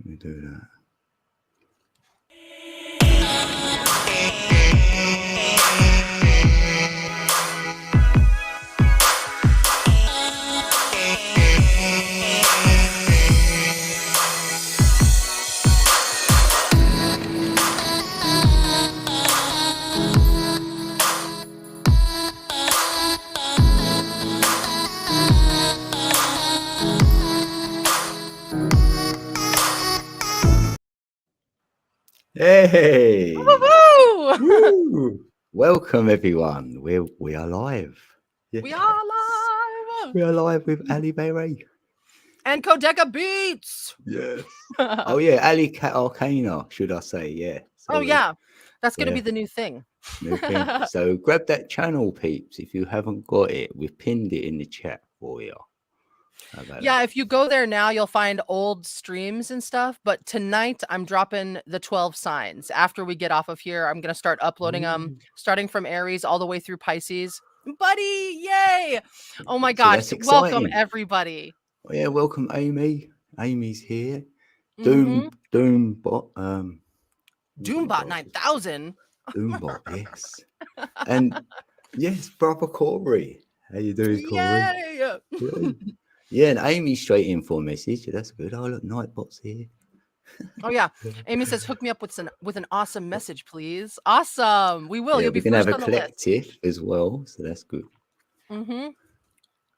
me do that. Hey! Woo! Welcome everyone. We are live. Yes. We are live. We are live with Ali Berry and Codeca Beats. Yes. Oh yeah, Ali Cat Arcana, should I say? Yeah. So, yeah, that's gonna be the new thing. New thing. So grab that channel, peeps. If you haven't got it, we've pinned it in the chat for you. Yeah, if you go there now, you'll find old streams and stuff. But tonight, I'm dropping the 12 signs. After we get off of here, I'm going to start uploading them, starting from Aries all the way through Pisces. Buddy, yay! Oh my gosh, welcome everybody. Oh, yeah, welcome Amy. Amy's here. Doombot 9000. Doombot, yes. And yes, brother Corey. How you doing, Corey? Yay! Yeah, and Amy's straight in for a message. That's good. Oh, look, Nightbot's here. Oh, yeah. Amy says, hook me up with an awesome message, please. Awesome. We will. Yeah, You'll be first on the list. We can have a collective as well, so that's good. I'm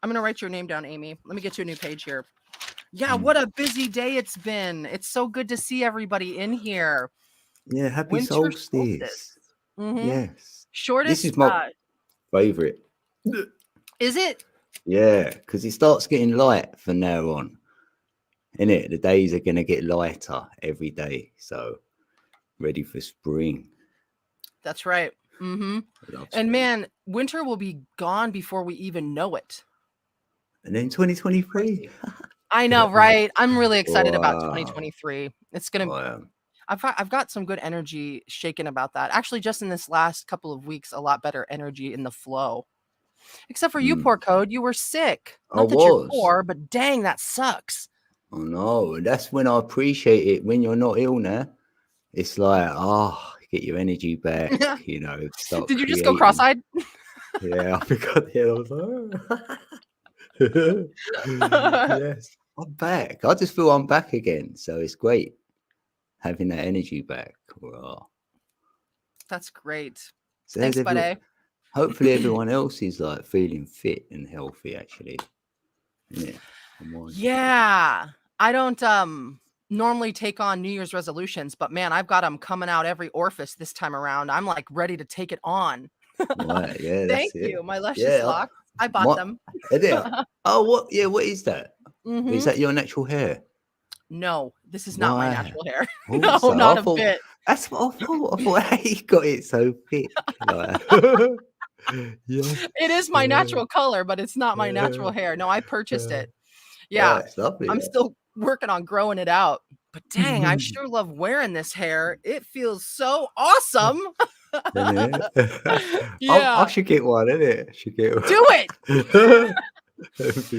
going to write your name down, Amy. Let me get you a new page here. Yeah, what a busy day it's been. It's so good to see everybody in here. Yeah, happy solstice. Yes. Shortest. This is my favorite. Is it? Yeah, because it starts getting light from now on. Innit? The days are going to get lighter every day. So, ready for spring. That's right. And man, winter will be gone before we even know it. And then 2023. I know, right? I'm really excited about 2023. It's going to I've got some good energy shaken about that. Actually, just in this last couple of weeks, a lot better energy in the flow. Except for you, poor Code. You were sick. Not that you're poor, but dang, that sucks. Oh, no. That's when I appreciate it. When you're not ill now, it's like, get your energy back, you know. Did you just go cross-eyed? Yeah, I forgot the Yes, I'm back. I just feel I'm back again. So it's great having that energy back. That's great. So thanks, buddy. Hopefully everyone else is like feeling fit and healthy, actually. Yeah. I don't normally take on New Year's resolutions, but man, I've got them coming out every orifice this time around. I'm like ready to take it on. Right, yeah, thank you. My luscious locks. I bought them. Oh, what? Yeah, what is that? Is that your natural hair? No, this is not my natural hair. Also, no, not a bit. That's what I thought. I thought, hey, he got it so thick. It is my natural color, but it's not my natural hair. No, I purchased it. Yeah, lovely, I'm still working on growing it out. But dang, I sure love wearing this hair. It feels so awesome. I should get one, innit? Do it.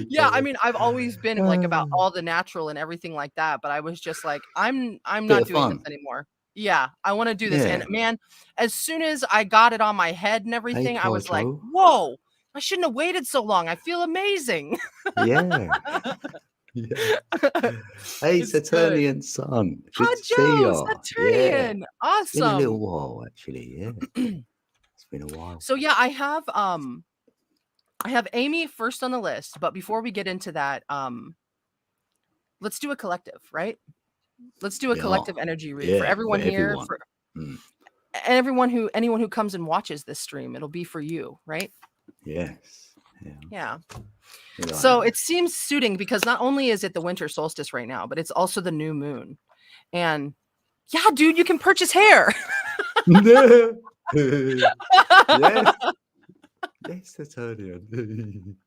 Yeah, I mean, I've always been like about all the natural and everything like that, but I was just like, I'm not doing this anymore. Yeah, I want to do this. And man, as soon as I got it on my head and everything, I was like, whoa, I shouldn't have waited so long. I feel amazing. Yeah. Hey, Saturnian sun. Good to see you. Saturnian. Yeah. Awesome. It's been a little while, actually. Yeah. It's been a while. So yeah, I have Amy first on the list, but before we get into that, let's do a collective, right? Let's do a collective energy read for everyone here, and anyone who comes and watches this stream. It'll be for you, right? Yes. Yeah. So it seems suiting because not only is it the winter solstice right now, but it's also the new moon. And yeah, dude, you can purchase hair. Yes. Yes, Saturnian.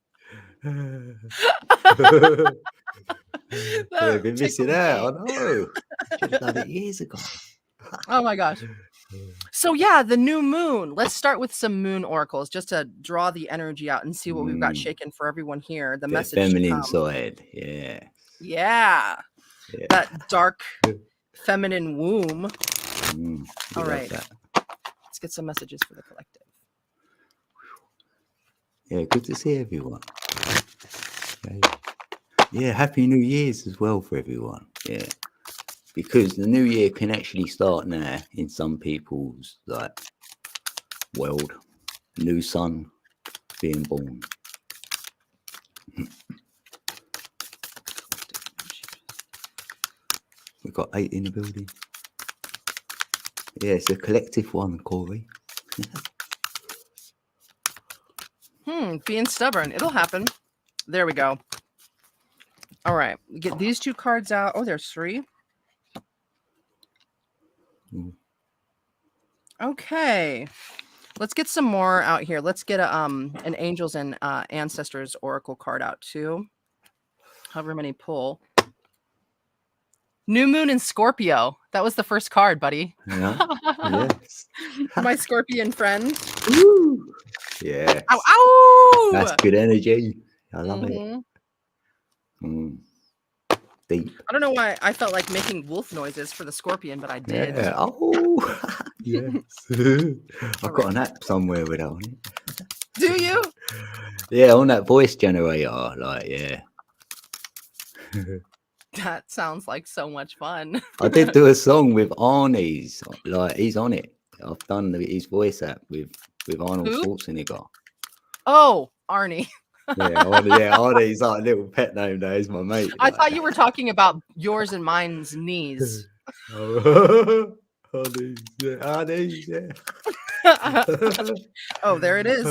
I've been missing out. I know. Should have done it years ago. Oh my gosh. So yeah, the new moon. Let's start with some moon oracles just to draw the energy out and see what we've got shaken for everyone here. The message feminine side. Yeah. Yeah. that dark feminine womb. All right. Let's get some messages for the collective. Yeah, good to see everyone. Okay. Yeah, Happy New Year's as well for everyone. Yeah. Because the new year can actually start now in some people's world. New sun being born. We've got 8 in the building. Yeah, it's a collective one, Corey. Being stubborn. It'll happen. There we go. All right. Get these 2 cards out. Oh, there's 3. Okay. Let's get some more out here. Let's get an Angels and Ancestors Oracle card out too. However many pull. New Moon in Scorpio. That was the first card, buddy. Yeah. Yes. My Scorpion friend. Woo. Yeah. Ow, ow! That's good energy. I love it. Deep. I don't know why I felt like making wolf noises for the Scorpion, but I did. Yeah. Oh, yes. I've got an app somewhere with that on it. Do you? Yeah, on that voice generator. Yeah. That sounds like so much fun. I did do a song with Arnie's. He's on it. I've done his voice app with Arnold Schwarzenegger. Oh, Arnie. Arnie's like a little pet name now. He's my mate. I thought you were talking about yours and mine's knees. Arnie's, yeah. Oh, there it is.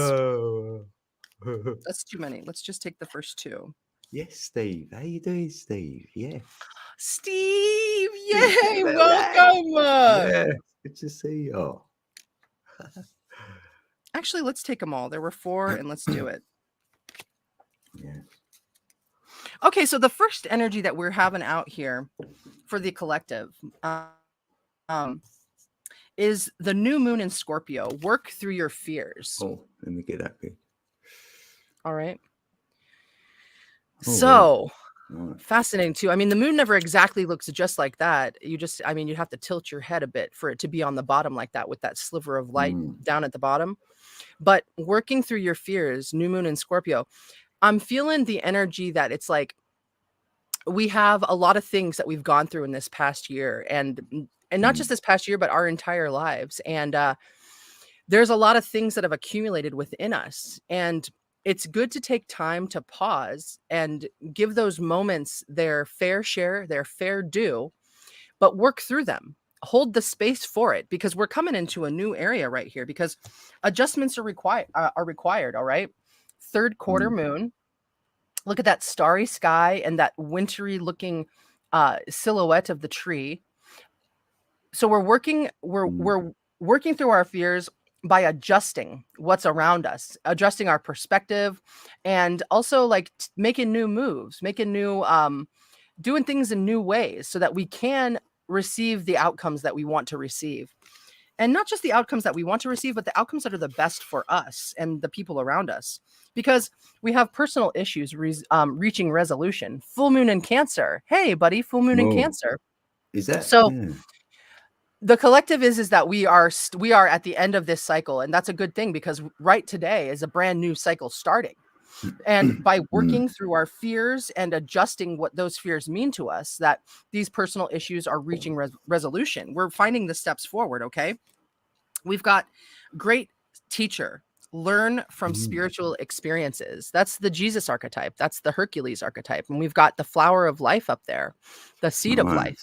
That's too many. Let's just take the first 2. Yes, Steve. How you doing, Steve? Yeah. Steve, yay, welcome. Yeah, good to see you. Actually, let's take them all. There were 4, and let's do it. Yeah. Okay, so the first energy that we're having out here for the collective is the new moon in Scorpio. Work through your fears. Oh, let me get that big. All right. So fascinating too. I mean, the moon never exactly looks just like that. You have to tilt your head a bit for it to be on the bottom like that with that sliver of light down at the bottom. But working through your fears, new moon in Scorpio, I'm feeling the energy that it's like we have a lot of things that we've gone through in this past year and not just this past year, but our entire lives. And there's a lot of things that have accumulated within us. And it's good to take time to pause and give those moments their fair share, their fair due, but work through them. Hold the space for it because we're coming into a new area right here because adjustments are required. All right. Third quarter moon. Look at that starry sky and that wintry looking silhouette of the tree. So we're working through our fears by adjusting what's around us, adjusting our perspective, and also making new moves, doing things in new ways so that we can receive the outcomes that we want to receive. And not just the outcomes that we want to receive, but the outcomes that are the best for us and the people around us. Because we have personal issues reaching resolution. Full moon in Cancer. Hey, buddy, full moon in Cancer. Is that so? Yeah. The collective is that we are at the end of this cycle, and that's a good thing because right today is a brand new cycle starting. And by working through our fears and adjusting what those fears mean to us, that these personal issues are reaching resolution. We're finding the steps forward, okay? We've got great teacher, learn from spiritual experiences. That's the Jesus archetype. That's the Hercules archetype. And we've got the flower of life up there, the seed of life.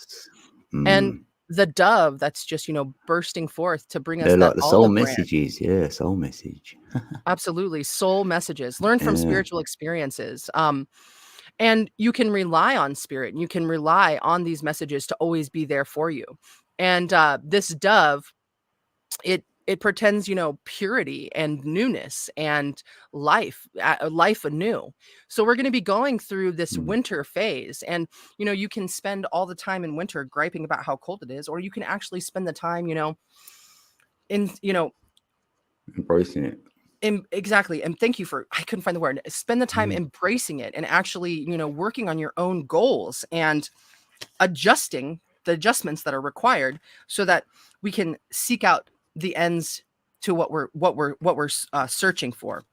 And the dove that's just, bursting forth to bring us They're that like the soul messages. Yeah, soul message. Absolutely. Soul messages. Learn from spiritual experiences. And you can rely on spirit. You can rely on these messages to always be there for you. And this dove, it pretends, purity and newness and life anew. So we're going to be going through this winter phase. And, you can spend all the time in winter griping about how cold it is, or you can actually spend the time, embracing it. Exactly. And thank you I couldn't find the word. Spend the time embracing it and actually, working on your own goals and adjusting the adjustments that are required so that we can seek out the ends to what we're searching for.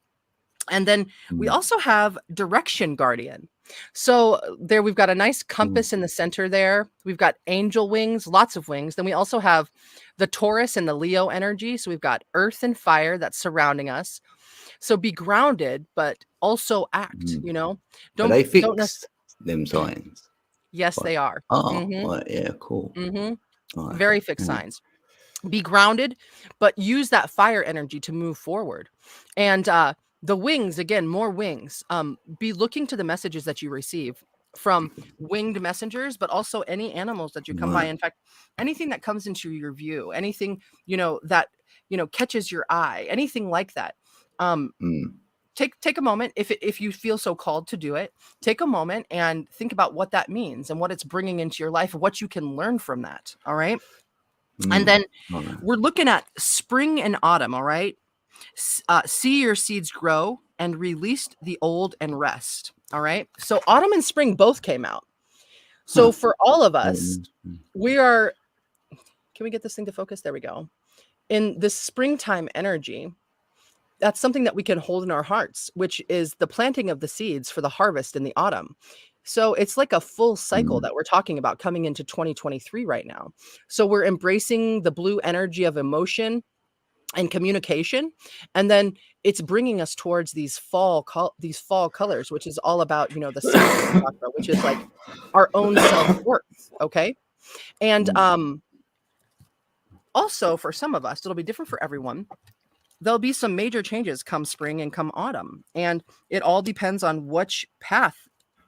And then we also have Direction Guardian. So there we've got a nice compass in the center there. We've got angel wings, lots of wings. Then we also have the Taurus and the Leo energy. So we've got earth and fire that's surrounding us. So be grounded, but also act, you know. Don't they fix them signs? Yes, they are. Right, yeah, cool. Right. Very fixed signs. Be grounded, but use that fire energy to move forward. And the wings, again, more wings. Be looking to the messages that you receive from winged messengers, but also any animals that you come by. In fact, anything that comes into your view, anything, that, catches your eye, anything like that. Take a moment, if you feel so called to do it, take a moment and think about what that means and what it's bringing into your life, what you can learn from that. All right. And then we're looking at spring and autumn. All right. See your seeds grow and release the old and rest. All right. So autumn and spring both came out. So for all of us, we are, can we get this thing to focus? There we go. In the springtime energy, that's something that we can hold in our hearts, which is the planting of the seeds for the harvest in the autumn. So it's like a full cycle that we're talking about coming into 2023 right now. So we're embracing the blue energy of emotion and communication. And then it's bringing us towards these fall colors, which is all about, the sacral chakra, which is like our own self-worth. Okay. And also for some of us, it'll be different for everyone. There'll be some major changes come spring and come autumn. And it all depends on which path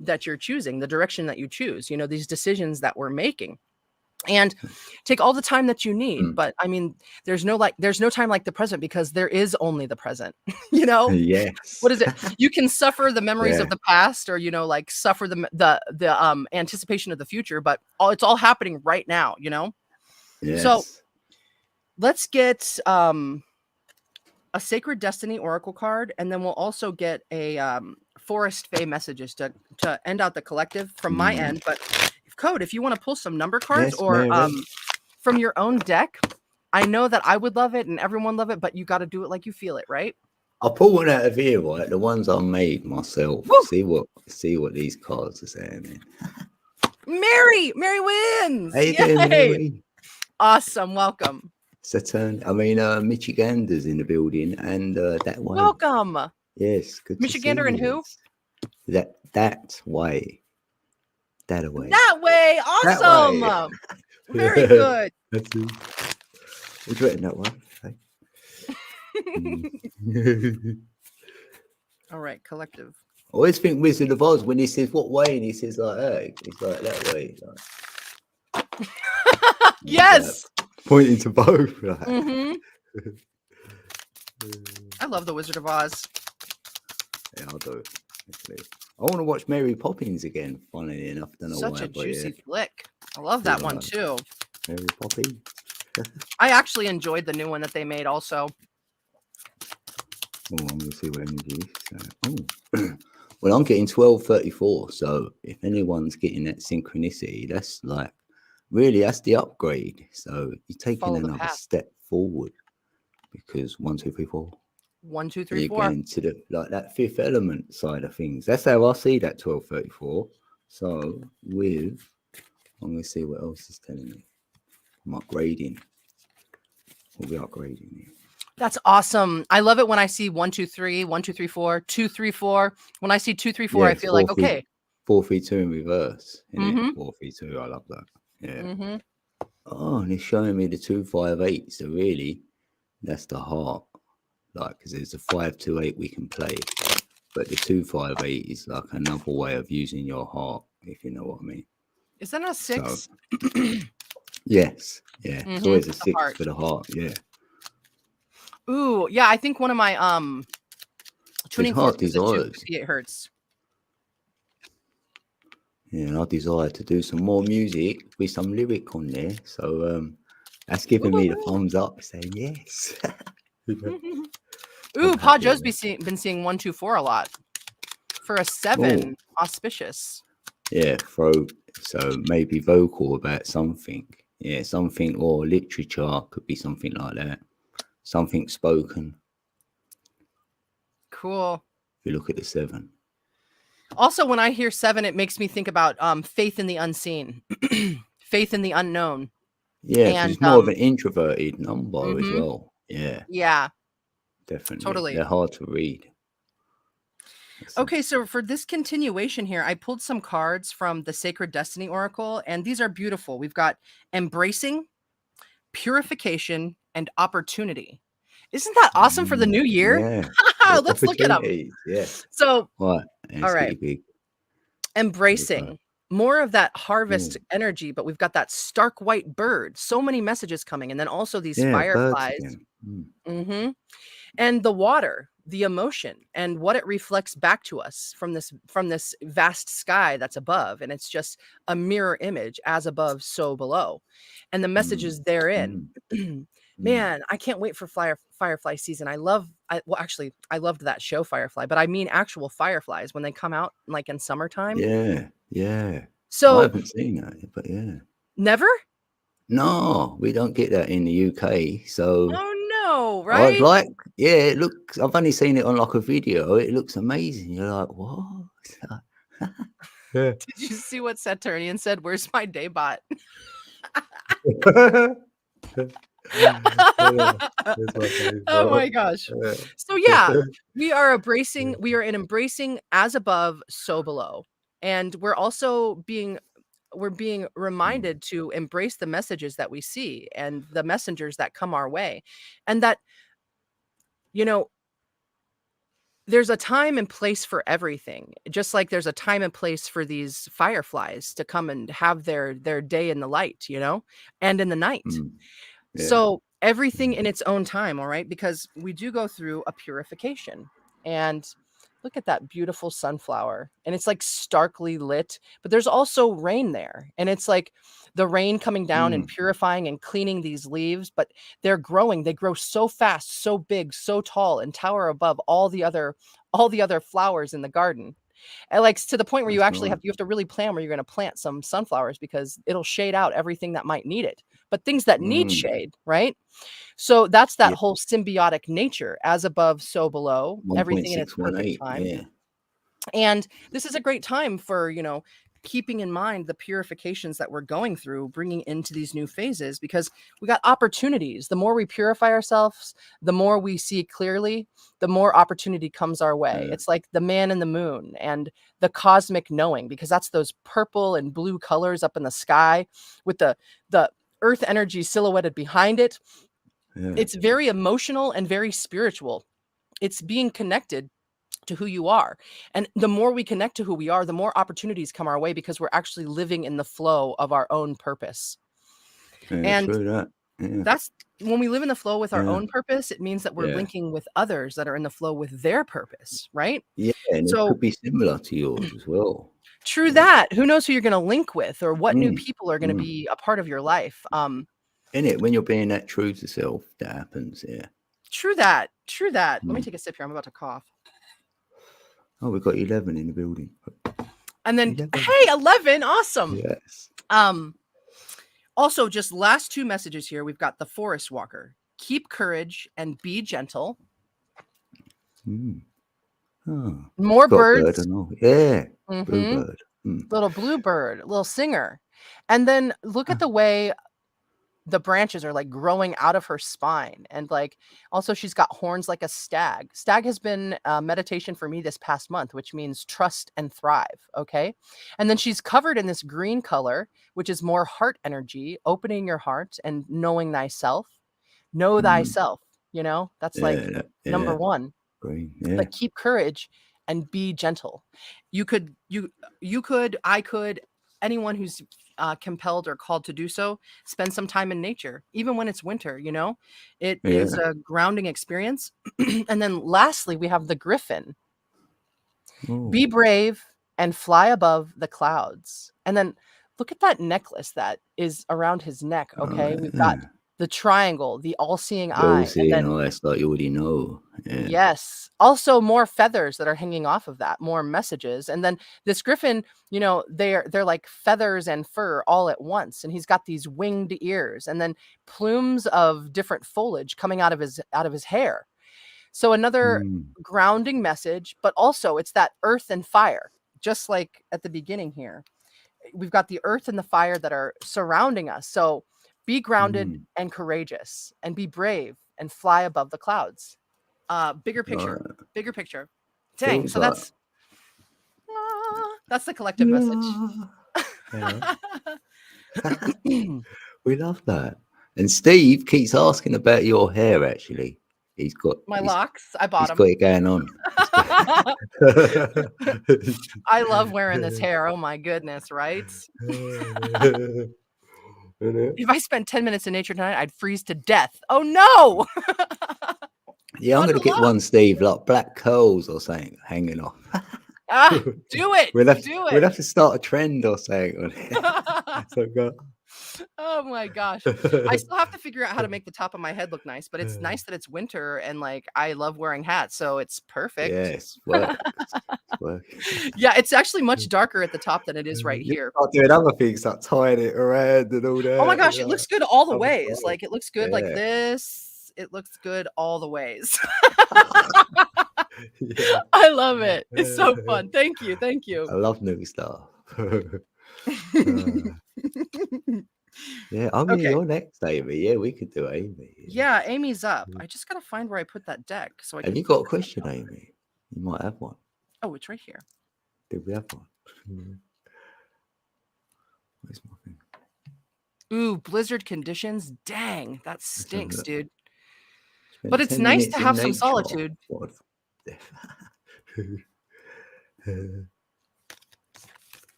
that you're choosing, the direction that you choose, these decisions that we're making. And take all the time that you need. But I mean, there's no time like the present, because there is only the present, Yes. What is it? You can suffer the memories of the past, or, suffer the anticipation of the future, but it's all happening right now, Yes. So let's get a Sacred Destiny Oracle card, and then we'll also get a Forest Fae messages to end out the collective from my end. But Code, if you want to pull some number cards or from your own deck, I know that I would love it and everyone love it, but you got to do it like you feel it, right? I'll pull one out of here, right? The ones I made myself. Woo! See what these cards are saying. Mary wins. How you doing, Mary? Awesome, welcome. Michigander's in the building, and that way. Welcome. Yes, good. Michigander and who? That way. That way. That way. Awesome. That way. Very good. That's it. It's written that one. Okay. All right, collective. I always think Wizard of Oz when he says what way, and he says like that. He's like that way. Like. Yes. Pointing to both. Like. I love the Wizard of Oz. Yeah, I'll do it. Actually. I want to watch Mary Poppins again, funnily enough. Don't know Such why, a juicy flick. I love that one too. Mary Poppins. I actually enjoyed the new one that they made also. Oh, I'm going to see what energy is. Well, I'm getting 1234. So if anyone's getting that synchronicity, that's like, really, that's the upgrade. So you're taking another step forward, because 1, 2, 3, 4. 1, 2, 3, 4. You're getting to that fifth element side of things. That's how I see that 1234. So I'm going to see what else is telling me. I'm upgrading. We'll be upgrading here. That's awesome. I love it when I see 1, 2, 3, 1, 2, 3, 4, 2, 3, 4. When I see 2, 3, 4, I feel like, okay. 4, 3, 2 in reverse. 4, 3, 2. I love that. Yeah. Oh, and it's showing me the 2, 5, 8. So really, that's the heart. Like, because there's a 5, 2, 8 we can play, but the 2, 5, 8 is like another way of using your heart, if you know what I mean. Is that a 6? So, yes. Yeah. It's always a 6 for the heart. Yeah. Ooh, yeah. I think one of my tuning forks is 258 hertz. Yeah, and I desire to do some more music with some lyric on there. So that's giving me the thumbs up, saying yes. Ooh, Pa Joe's been seeing 1, 2, 4 a lot for a 7. Auspicious. Yeah, throat. So maybe vocal about something. Yeah, something, or literature could be something like that. Something spoken. Cool. If you look at the 7. Also, when I hear 7, it makes me think about faith in the unseen, faith in the unknown. Yeah, because And it's more of an introverted number as mhm, well. Yeah, yeah, definitely. totally. They're hard to read. Okay, so for this continuation here, I pulled some cards from the Sacred Destiny Oracle, and these are beautiful. We've got embracing, purification, and opportunity. Isn't that awesome for the new year? Yeah. Yeah, Let's look at them. opportunities. Yeah. So, Right. And all it's right, getting big. There we go. embracing more of that harvest Yeah. energy, but we've got that stark white bird. So many messages coming, and then also these Yeah, birds fireflies. again. hmm And the water, the emotion, and what it reflects back to us from this vast sky that's above, and it's just a mirror image, as above, so below, and the Mm, messages therein. mm, mm. Man, I can't wait for firefly season. Well, actually, I loved that show Firefly, but I mean actual fireflies when they come out like in summertime. Yeah, yeah. I So haven't seen that, but yeah. never? No, we don't get that in the UK. So Oh no, I'd right? like, yeah, it looks, I've only seen it on like a video. It looks amazing. You're like, what? Yeah. Did you see what Saturnian said? Where's my daybot? Oh my gosh. So yeah, we are embracing as above, so below. And we're being reminded to embrace the messages that we see and the messengers that come our way. And that, you know, there's a time and place for everything. Just like there's a time and place for these fireflies to come and have their day in the light, and in the night. Mm, yeah. So everything in its own time, all right? Because we do go through a purification. And look at that beautiful sunflower. And it's like starkly lit, but there's also rain there. And it's like the rain coming down and Mm, purifying and cleaning these leaves, but they're growing. They grow so fast, so big, so tall, and tower above all the other flowers in the garden. And like to the point where that's you have to really plan where you're going to plant some sunflowers because it'll shade out everything that might need it. But things that need mm, shade, right? So that's that yeah. whole symbiotic nature, as above, so below, everything in its perfect 1.618. time. Yeah. And this is a great time for, keeping in mind the purifications that we're going through, bringing into these new phases, because we got opportunities. The more we purify ourselves, the more we see clearly, the more opportunity comes our way. It's like the man in the moon and the cosmic knowing, because that's those purple and blue colors up in the sky with the earth energy silhouetted behind it. Yeah. It's very emotional and very spiritual. It's being connected to who you are. And the more we connect to who we are, the more opportunities come our way because we're actually living in the flow of our own purpose. Yeah, And true that. Yeah. that's when we live in the flow with our Yeah. own purpose, it means that we're Yeah. linking with others that are in the flow with their purpose, right? Yeah, and it So could be similar to yours as well. true Yeah. that. Who knows who you're going to link with or what new Mm, people are going to mm. be a part of your life. Innit? When you're being that true to self, that happens. Yeah. True that. True that. Let me Mm. take a sip here. I'm about to cough. Oh, we've got 11 in the building. And then 11. hey, 11, awesome. Yes. Also, just last 2 messages here. We've got the Forest Walker. Keep courage and be gentle. Mm. Oh, More got a bird, birds. I know. Yeah. Mhm. Bluebird. Mm. Little bluebird, little singer. And then look at the way the branches are like growing out of her spine. And like also she's got horns like a stag. Stag has been meditation for me this past month, which means trust and thrive. Okay. And then she's covered in this green color, which is more heart energy, opening your heart and knowing thyself. Know Mm. thyself. That's Yeah. like number 1. Green. Yeah. But keep courage and be gentle. You could, I could, anyone who's compelled or called to do so, spend some time in nature, even when it's winter. It is Yeah. a grounding experience. And then lastly, we have the griffin. Be Oh. brave and fly above the clouds. And then look at that necklace that is around his neck. Okay. We've got Yeah. the triangle, the all-seeing The eye, and all-seeing then eye, it's like you already know. Yeah. yes, also more feathers that are hanging off of that, more messages, and then this griffin, you know, they're like feathers and fur all at once, and he's got these winged ears, and then plumes of different foliage coming out of his hair. So another Mm. grounding message, but also it's that earth and fire, just like at the beginning here. We've got the earth and the fire that are surrounding us. So be grounded Mm. and courageous and be brave and fly above the clouds. Bigger picture, Right. bigger picture. Dang. Feels So like that's the collective message. yeah. We love that. And Steve keeps asking about your hair. Actually, he's got My locks, I bought he's them. got it going on. I love wearing this hair. Oh my goodness, right? If I spent 10 minutes in nature tonight, I'd freeze to death. Oh no! Yeah, I'm gonna get one, Steve, like black curls or something hanging off. Do it. We'll have, Do we'll it. have to start a trend or something on it. So go. Oh my gosh. I still have to figure out how to make the top of my head look nice, but it's nice that it's winter and like I love wearing hats, so it's perfect. Yes, work. Work. Yeah, it's actually much darker at the top than it is right You here. start doing other things like tying it around and all Oh my that. gosh, You it know. looks good all the Other ways. style. Like it looks good like Yeah. this. It looks good all the ways. Yeah. I love it. It's so fun. Thank you. Thank you. I love new stuff. Yeah, oh yeah, Okay. you're next, Amy. Yeah, we could do Amy. Yeah, Amy's up. I just gotta find where I put that deck so I can. Have you got a question, Amy? You might have one. Oh, it's right here. Did we have one? Where's my thing? Ooh, blizzard conditions. Dang, that stinks, dude. Spent But it's 10 nice minutes to in have some nature. solitude. What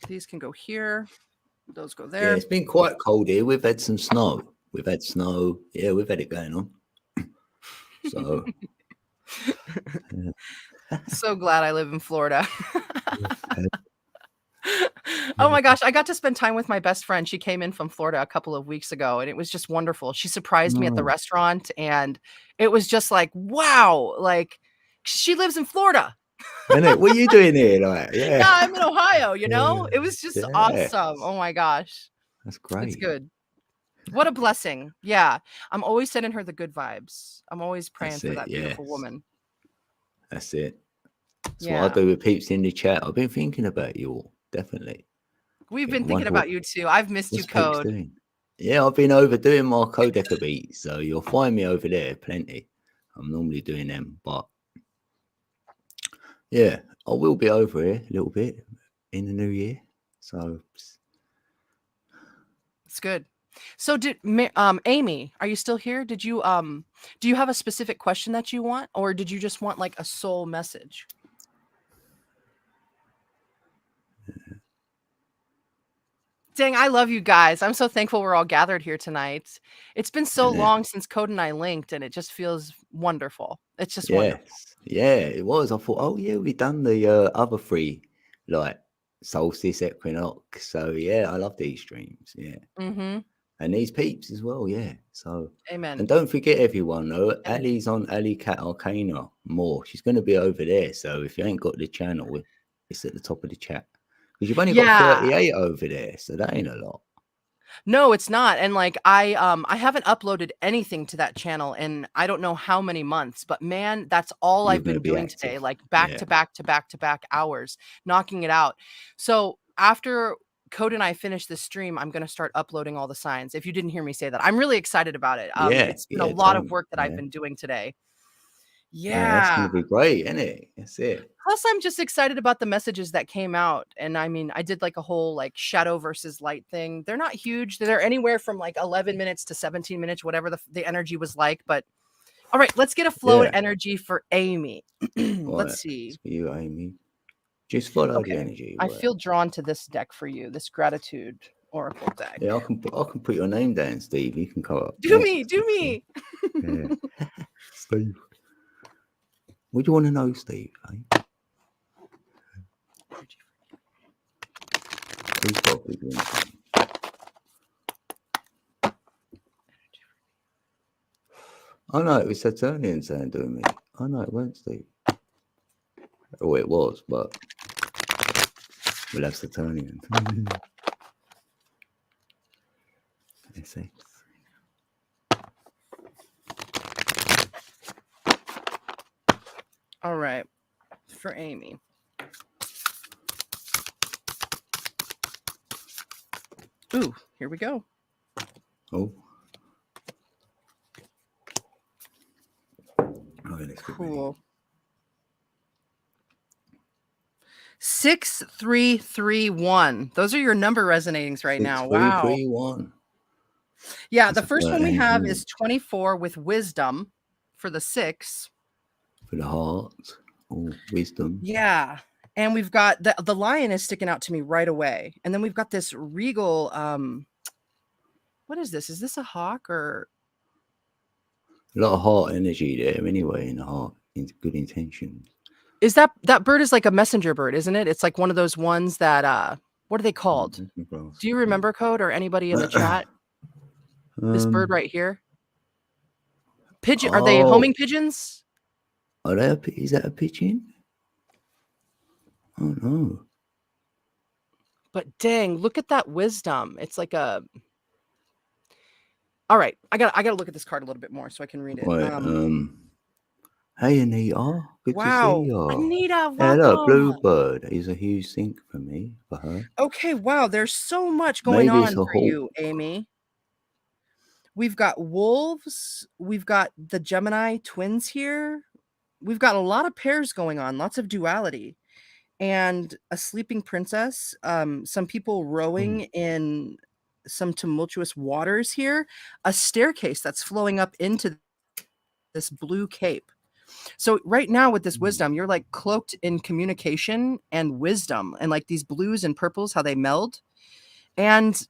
These can go here. Those go Yeah, there. it's been quite cold here. We've had some snow. We've had snow. Yeah, we've had it going on. So, So glad I live in Florida. Oh my gosh, I got to spend time with my best friend. She came in from Florida a couple of weeks ago, and it was just wonderful. She surprised me at the Nice. restaurant, and it was just like, wow, like she lives in Florida. Innit? What are you doing here? Like, Yeah, yeah. I'm in Ohio, you know? It was just awesome. Oh my gosh. That's great. It's good. What a blessing. Yeah. I'm always sending her the good vibes. I'm always praying That's for it, that beautiful yes. woman. That's it. That's Yeah. what I do with peeps in the chat. I've been thinking about you all, definitely. We've Yeah, been thinking about you too. I've missed you, what's peeps Code. doing? Yeah, I've been overdoing my Codeca beats, so you'll find me over there plenty. I'm normally doing them, but yeah, I will be over here a little bit in the new year. So It's good. So Amy, are you still here? Did you do you have a specific question that you want, or did you just want like a soul message? Dang, I love you guys. I'm so thankful we're all gathered here tonight. It's been so long since Code and I linked, and it just feels wonderful. It's just wonderful. Yeah, it was. I thought, oh yeah, we done the other three, like solstice, equinox. So yeah, I love these streams. Yeah. Mm-hmm. And these peeps as well, yeah. So Amen. and don't forget everyone though, Ali's on Ali Cat Arcana more. She's gonna be over there. So if you ain't got the channel, it's at the top of the chat. Because you've only got 38 over there, so that ain't a lot. No, it's not. And like I haven't uploaded anything to that channel in I don't know how many months, but man, that's all I've been doing today, like back to back to back to back hours, knocking it out. So after Code and I finish this stream, I'm going to start uploading all the signs. If you didn't hear me say that, I'm really excited about it. It's been a lot of work that I've been doing today. Yeah, that's gonna be great, isn't it? That's it. Plus, I'm just excited about the messages that came out. And I mean, I did like a whole like shadow versus light thing. They're not huge. They're anywhere from like 11 minutes to 17 minutes, whatever the energy was like. But all right, let's get a flow of energy for Amy. Let's see. For you, Amy. Just follow the energy. I feel drawn to this deck for you, this gratitude oracle deck. Yeah, I can put your name down, Steve. You can come up. Do me. Yeah. Steve. What do you want to know, Steve? Eh? Who's got big one? Oh no, it was Saturnian sound doing me. Oh no, it weren't Steve. Oh, it was, but we'll have Saturnian. Let's see. All right, for Amy. Ooh, here we go. Oh. Cool. 6331. Those are your number resonatings right now. Wow. 6331. Yeah, the first one we have is 24 with wisdom for the 6. For the heart. Oh, wisdom. Yeah. And we've got the lion is sticking out to me right away. And then we've got this regal what is this? Is this a hawk or a lot of heart energy there anyway in the heart? Good intentions. Is that bird is like a messenger bird, isn't it? It's like one of those ones that what are they called? Do you remember, Code, or anybody in the chat? This bird right here. Pigeon? Are they homing pigeons? Are they? Is that a pigeon? Oh no! But dang, look at that wisdom. It's like a. All right, I got to look at this card a little bit more so I can read it. Right, hey Anita, good to see you. Anita, welcome. Hello, Bluebird is a huge sync for me, for her. Okay, wow, there's so much going on for you, Amy. We've got wolves. We've got the Gemini twins here. We've got a lot of pairs going on, lots of duality. And a sleeping princess. Some people rowing in some tumultuous waters here. A staircase that's flowing up into this blue cape. So right now with this wisdom, you're like cloaked in communication and wisdom, and like these blues and purples, how they meld. And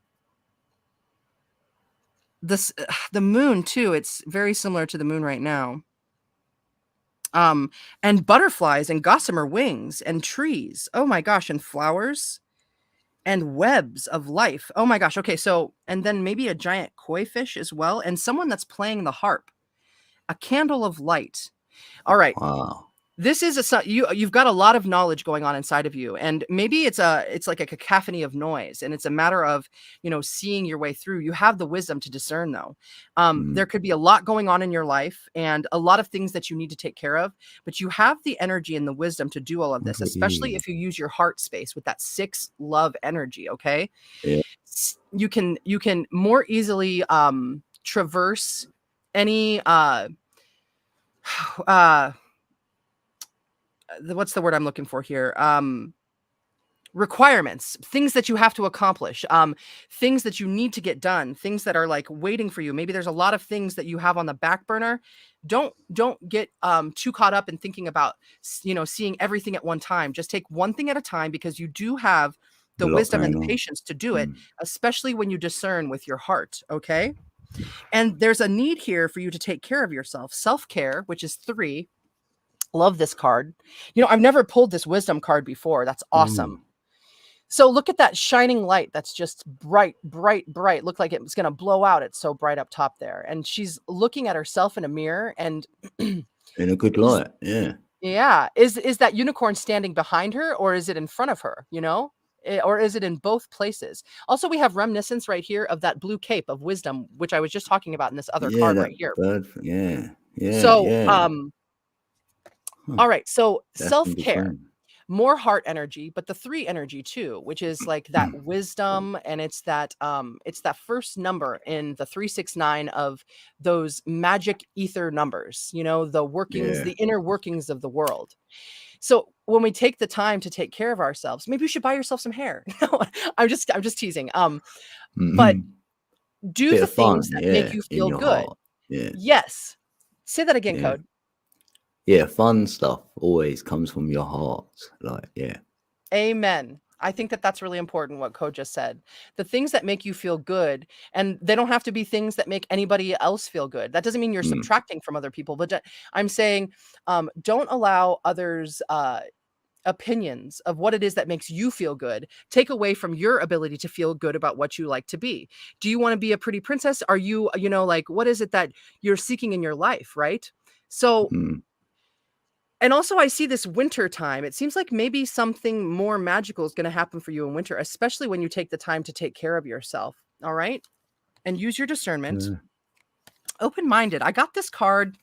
this the moon too, it's very similar to the moon right now. And butterflies and gossamer wings and trees. Oh my gosh, and flowers and webs of life. Oh my gosh. Okay, so and then maybe a giant koi fish as well, and someone that's playing the harp. A candle of light. All right. Wow. This is you've got a lot of knowledge going on inside of you, and maybe it's like a cacophony of noise, and it's a matter of seeing your way through. You have the wisdom to discern, though. There could be a lot going on in your life and a lot of things that you need to take care of, but you have the energy and the wisdom to do all of this, especially if you use your heart space with that 6 love energy. Okay, yeah. You can more easily traverse any what's the word I'm looking for here? Requirements, things that you have to accomplish, things that you need to get done, things that are like waiting for you. Maybe there's a lot of things that you have on the back burner. Don't get too caught up in thinking about, seeing everything at one time. Just take one thing at a time, because you do have the wisdom and the patience to do it, especially when you discern with your heart. Okay. And there's a need here for you to take care of yourself. Self-care, which is 3. Love this card. I've never pulled this wisdom card before. That's awesome. So look at that shining light. That's just bright, bright, bright. Look like it's going to blow out. It's so bright up top there. And she's looking at herself in a mirror and in a good light. Yeah. Yeah. Is that unicorn standing behind her, or is it in front of her? Or is it in both places? Also, we have reminiscence right here of that blue cape of wisdom, which I was just talking about in this other card right here. Yeah. Yeah. So, all right. So self-care, more heart energy, but the 3 energy too, which is like that wisdom. And it's that first number in the 369 of those magic ether numbers, the workings, the inner workings of the world. So when we take the time to take care of ourselves, maybe you should buy yourself some hair. No, I'm just teasing. But do the things that make you feel good. Yeah. Yes. Say that again, Code. Yeah, fun stuff always comes from your heart. Amen. I think that's really important, what Code just said. The things that make you feel good, and they don't have to be things that make anybody else feel good. That doesn't mean you're subtracting from other people, but I'm saying don't allow others opinions of what it is that makes you feel good take away from your ability to feel good about what you like to be. Do you want to be a pretty princess? Are you, like, what is it that you're seeking in your life, right? So, and also I see this winter time. It seems like maybe something more magical is going to happen for you in winter, especially when you take the time to take care of yourself. All right. And use your discernment. Open-minded. I got this card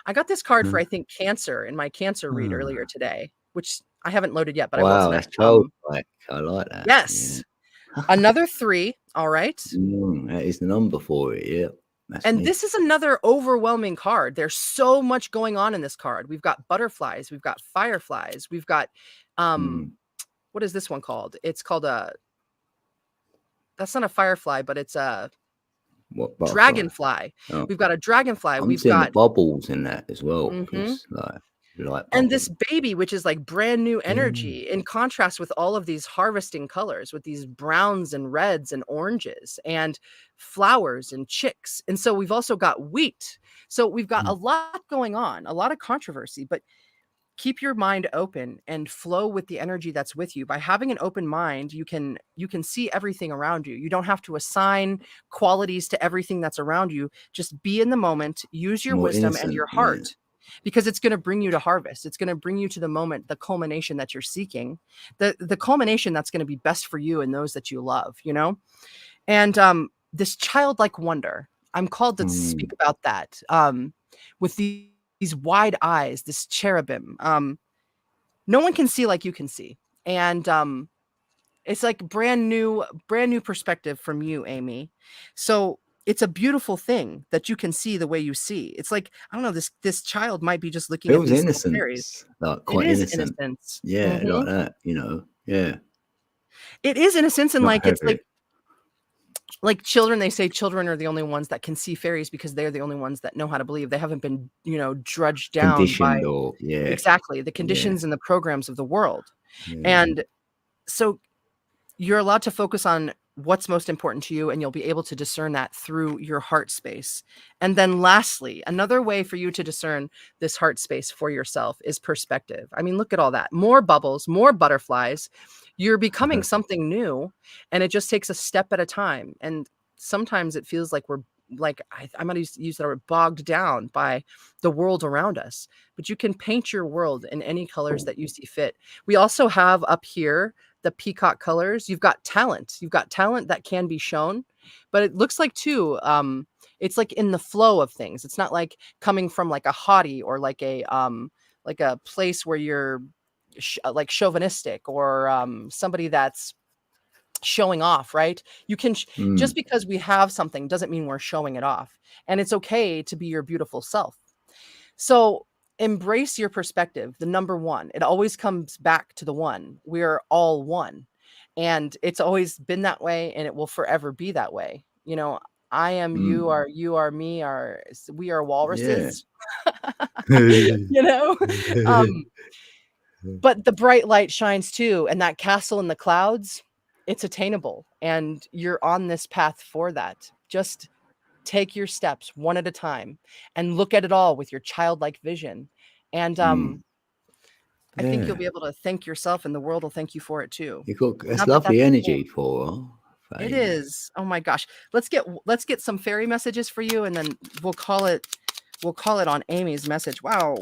for, I think, Cancer in my Cancer read earlier today, which I haven't loaded yet, but I will Wow, tonight. that's childlike. I like that. Yes. Yeah. Another 3. All right. That is the number for it. Yeah. And this is another overwhelming card. There's so much going on in this card. We've got butterflies. We've got fireflies. We've got, what is this one called? It's called that's not a firefly, but it's a dragonfly. Oh. We've got a dragonfly. We've got the bubbles in that as well. And this baby, which is like brand new energy in contrast with all of these harvesting colors, with these browns and reds and oranges and flowers and chicks. And so we've also got wheat. So we've got a lot going on, a lot of controversy, but keep your mind open and flow with the energy that's with you. By having an open mind, you can see everything around you. You don't have to assign qualities to everything that's around you. Just be in the moment, use your wisdom and your heart, because it's going to bring you to harvest. It's going to bring you to the moment, the culmination that you're seeking, the culmination that's going to be best for you and those that you love, and this childlike wonder, I'm called to speak about that, with these wide eyes, this cherubim. No one can see like you can see. And it's like brand new perspective from you, Amy. So it's a beautiful thing that you can see the way you see. It's like, I don't know, this child might be just looking at these innocence, fairies. like quite innocent. Innocence. Yeah, like that, yeah. It is innocence, and like, it's like children, they say children are the only ones that can see fairies because they're the only ones that know how to believe. They haven't been, drudged down conditioned by exactly the conditions and the programs of the world. And so you're allowed to focus on what's most important to you, and you'll be able to discern that through your heart space. And then lastly, another way for you to discern this heart space for yourself is perspective. I mean, look at all that. More bubbles, more butterflies. You're becoming something new, and it just takes a step at a time. And sometimes it feels like we're like, I'm going to use that word, bogged down by the world around us. But you can paint your world in any colors that you see fit. We also have up here the peacock colors. You've got talent. You've got talent that can be shown, but it looks like too, it's like in the flow of things. It's not like coming from like a haughty or like a place where you're like chauvinistic or somebody that's showing off, right? You can just because we have something doesn't mean we're showing it off, and it's okay to be your beautiful self. So embrace your perspective. The number one, it always comes back to the one. We're all one, and it's always been that way, and it will forever be that way. I am you are me, we are walruses. But the bright light shines too, and that castle in the clouds, it's attainable, and you're on this path for that. Just take your steps one at a time and look at it all with your childlike vision. And I think you'll be able to thank yourself, and the world will thank you for it too. It's lovely energy for it is. Oh my gosh. Let's get some fairy messages for you, and then we'll call it on Amy's message. Wow.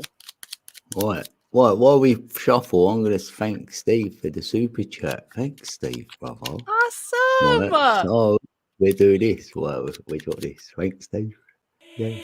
What? While we shuffle, I'm going to thank Steve for the super chat. Thanks, Steve, brother. Awesome. Right. So we do this. Well, we got this. Thanks, Steve. Yeah.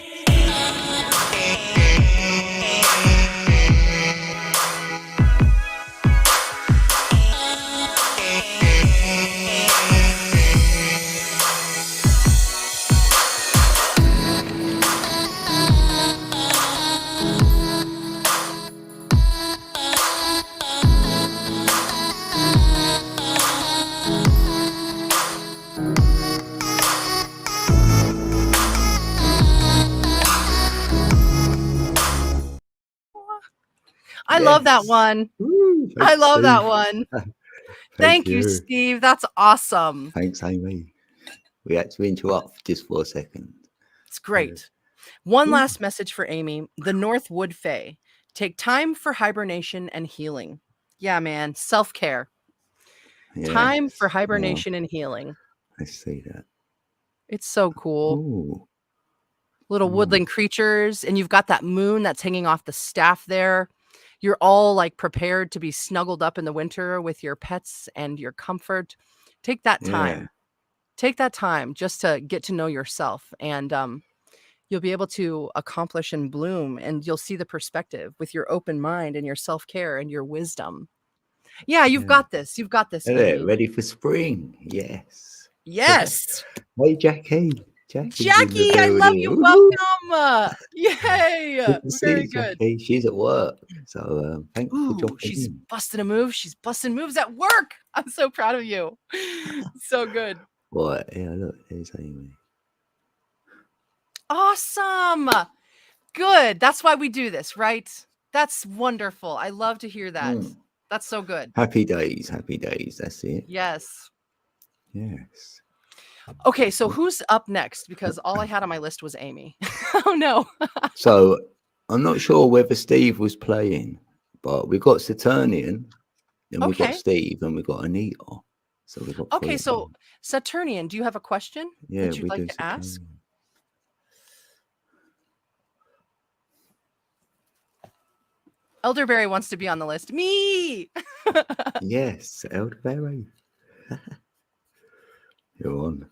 I love that one. I love that one. Thank you, Steve. That's awesome. Thanks, Amy. We had to interrupt just for a second. It's great. One last message for Amy. The North Wood Fae. Take time for hibernation and healing. Yeah, man. Self-care. Yes. Time for hibernation and healing. I see that. It's so cool. Ooh. Little woodland creatures, and you've got that moon that's hanging off the staff there. You're all like prepared to be snuggled up in the winter with your pets and your comfort. Take that time. Yeah. Take that time just to get to know yourself, and you'll be able to accomplish and bloom, and you'll see the perspective with your open mind and your self-care and your wisdom. Yeah, you've got this. You've got this, Hello, Amy. ready for spring. Yes. Yes. Hey, Jackie. Jackie's in the Jackie, I love building. you. Woo-hoo. Welcome. Yay. Good to see Very you, good. Jackie. She's at work. So thanks for Ooh, dropping she's in. busting a move. She's busting moves at work. I'm so proud of you. So good. What? Yeah, look, there's Amy. Awesome. Good. That's why we do this, right? That's wonderful. I love to hear that. That's so good. Happy days. Happy days. That's it. Yes. Yes. Okay, so who's up next? Because all I had on my list was Amy. Oh, no. So I'm not sure whether Steve was playing, but we got Saturnian, and we got Steve, and we got Anita. So we got okay, so Saturnian, do you have a question that you'd like to ask? Elderberry wants to be on the list. Me! Yes, Elderberry. You're on.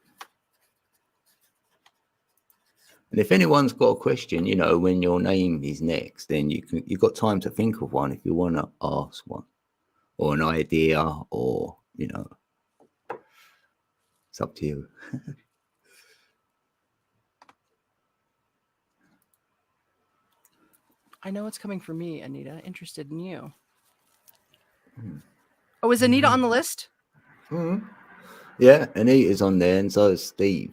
And if anyone's got a question, you know, when your name is next, then you've got time to think of one if you want to ask one, or an idea, or, you know, it's up to you. I know it's coming for me, Anita. Interested in you. Oh, is Anita on the list? Yeah, Anita's on there, and so is Steve.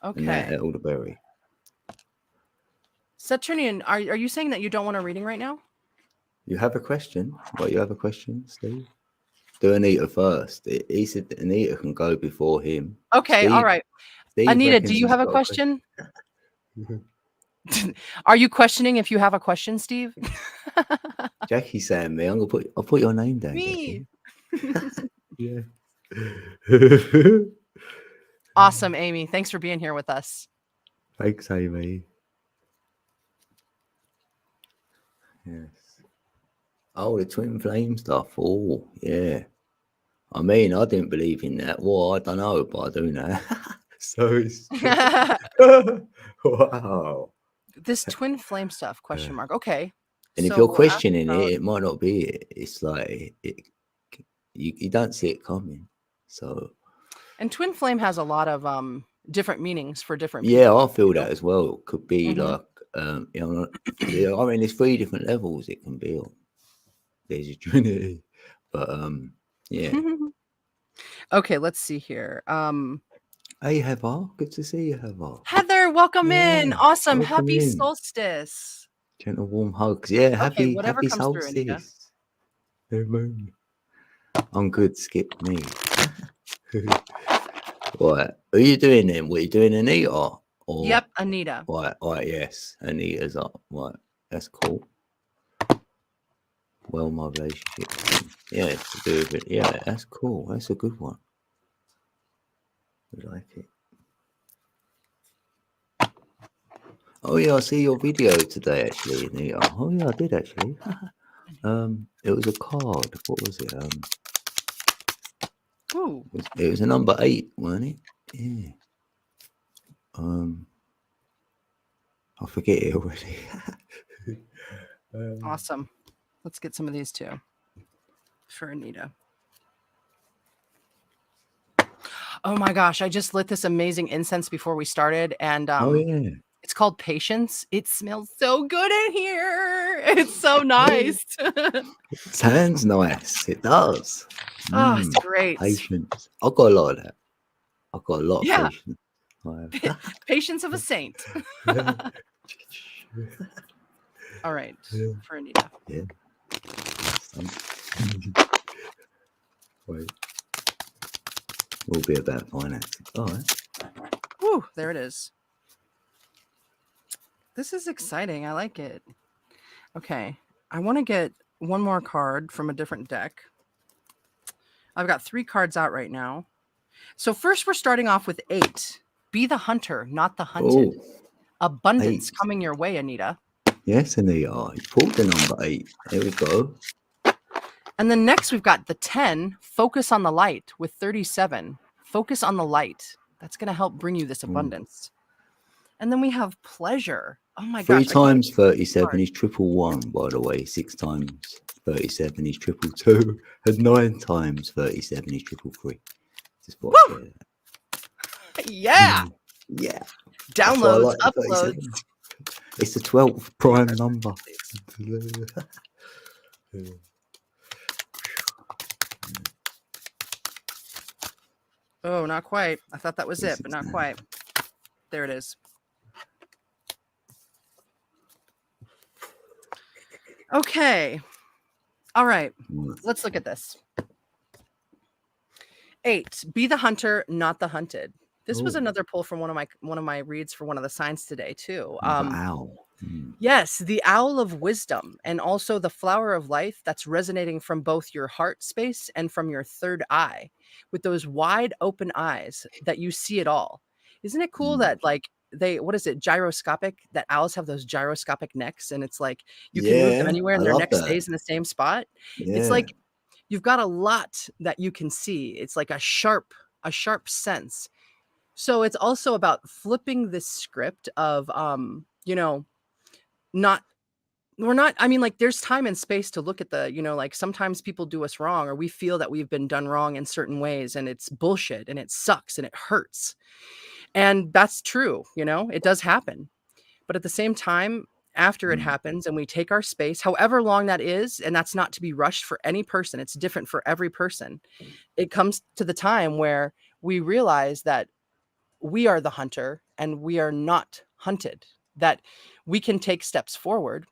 Okay. And Elderberry. Saturnian, are you saying that you don't want a reading right now? You have a question? What, you have a question, Steve? Do Anita first. He said that Anita can go before him. Okay, all right. Steve Anita, do you have a question? Are you questioning if you have a question, Steve? Jackie's saying me. I'll put your name down. Me. Yeah. Awesome, Amy. Thanks for being here with us. Thanks, Amy. Yes. Oh, the twin flame stuff. Oh, yeah. I mean, I didn't believe in that. Well, I don't know, but I do now. So it's wow. This twin flame stuff, question mark. Okay. And if you're questioning it, it might not be it. It's like you don't see it coming. So. And twin flame has a lot of different meanings for different people. Yeah, I feel that as well. It could be like you know, yeah, I mean, there's 3 different levels it can be on. There's a trinity, but yeah. Okay, let's see here. Hey, Heather, good to see you, Heather. Heather, welcome in. Awesome. Welcome Happy in. Solstice. Gentle warm hugs. Yeah, happy solstice. No moon. I'm good. Skip me. What are you doing then? What are you doing, Anita? Or, yep, Anita. Right, yes. Anita's up. Right, that's cool. Well, my relationship. Yeah, it's to do with it. Yeah, that's cool. That's a good one. I like it. Oh yeah, I see your video today, actually, Anita. Oh yeah, I did actually. It was a card. What was it? Ooh. It was a number 8, wasn't it? Yeah. I forget it already. Awesome. Let's get some of these too for Anita. Oh my gosh, I just lit this amazing incense before we started, and oh yeah, it's called Patience. It smells so good in here. It's so nice. It sounds nice. It does. Oh, it's great. Patience. I've got a lot of that. I've got a lot of patience. Patience of a saint. All right, for Anita. Yeah. Wait. Will be about financing. All right. Woo, there it is. This is exciting. I like it. Okay. I want to get one more card from a different deck. I've got 3 cards out right now. So first we're starting off with 8. Be the hunter, not the hunted. Oh, Abundance 8. coming your way, Anita. Yes, Anita. You pulled the number 8. There we go. And then next we've got the 10. Focus on the light with 37. Focus on the light. That's going to help bring you this abundance. And then we have pleasure. Oh my gosh. 3 times 37 is 111, by the way. 6 times 37 is 222. And 9 times 37 is 333. Just watch it. Yeah. Yeah. Downloads, uploads. It's the 12th prime number. Oh, not quite. I thought that was it, but not quite. There it is. Okay. All right. Let's look at this. 8. Be the hunter, not the hunted. This was another pull from one of my reads for one of the signs today too. The owl. Yes, the owl of wisdom, and also the flower of life that's resonating from both your heart space and from your third eye, with those wide open eyes that you see it all. Isn't it cool that like what is it, gyroscopic, that owls have those gyroscopic necks, and it's like you can move them anywhere and their neck stays in the same spot? It's like you've got a lot that you can see. It's like a sharp sense. So it's also about flipping this script of I mean, like, there's time and space to look at the, like, sometimes people do us wrong, or we feel that we've been done wrong in certain ways, and it's bullshit and it sucks and it hurts. And that's true, it does happen. But at the same time, after it happens and we take our space, however long that is, and that's not to be rushed for any person, it's different for every person. It comes to the time where we realize that we are the hunter and we are not hunted, that we can take steps forward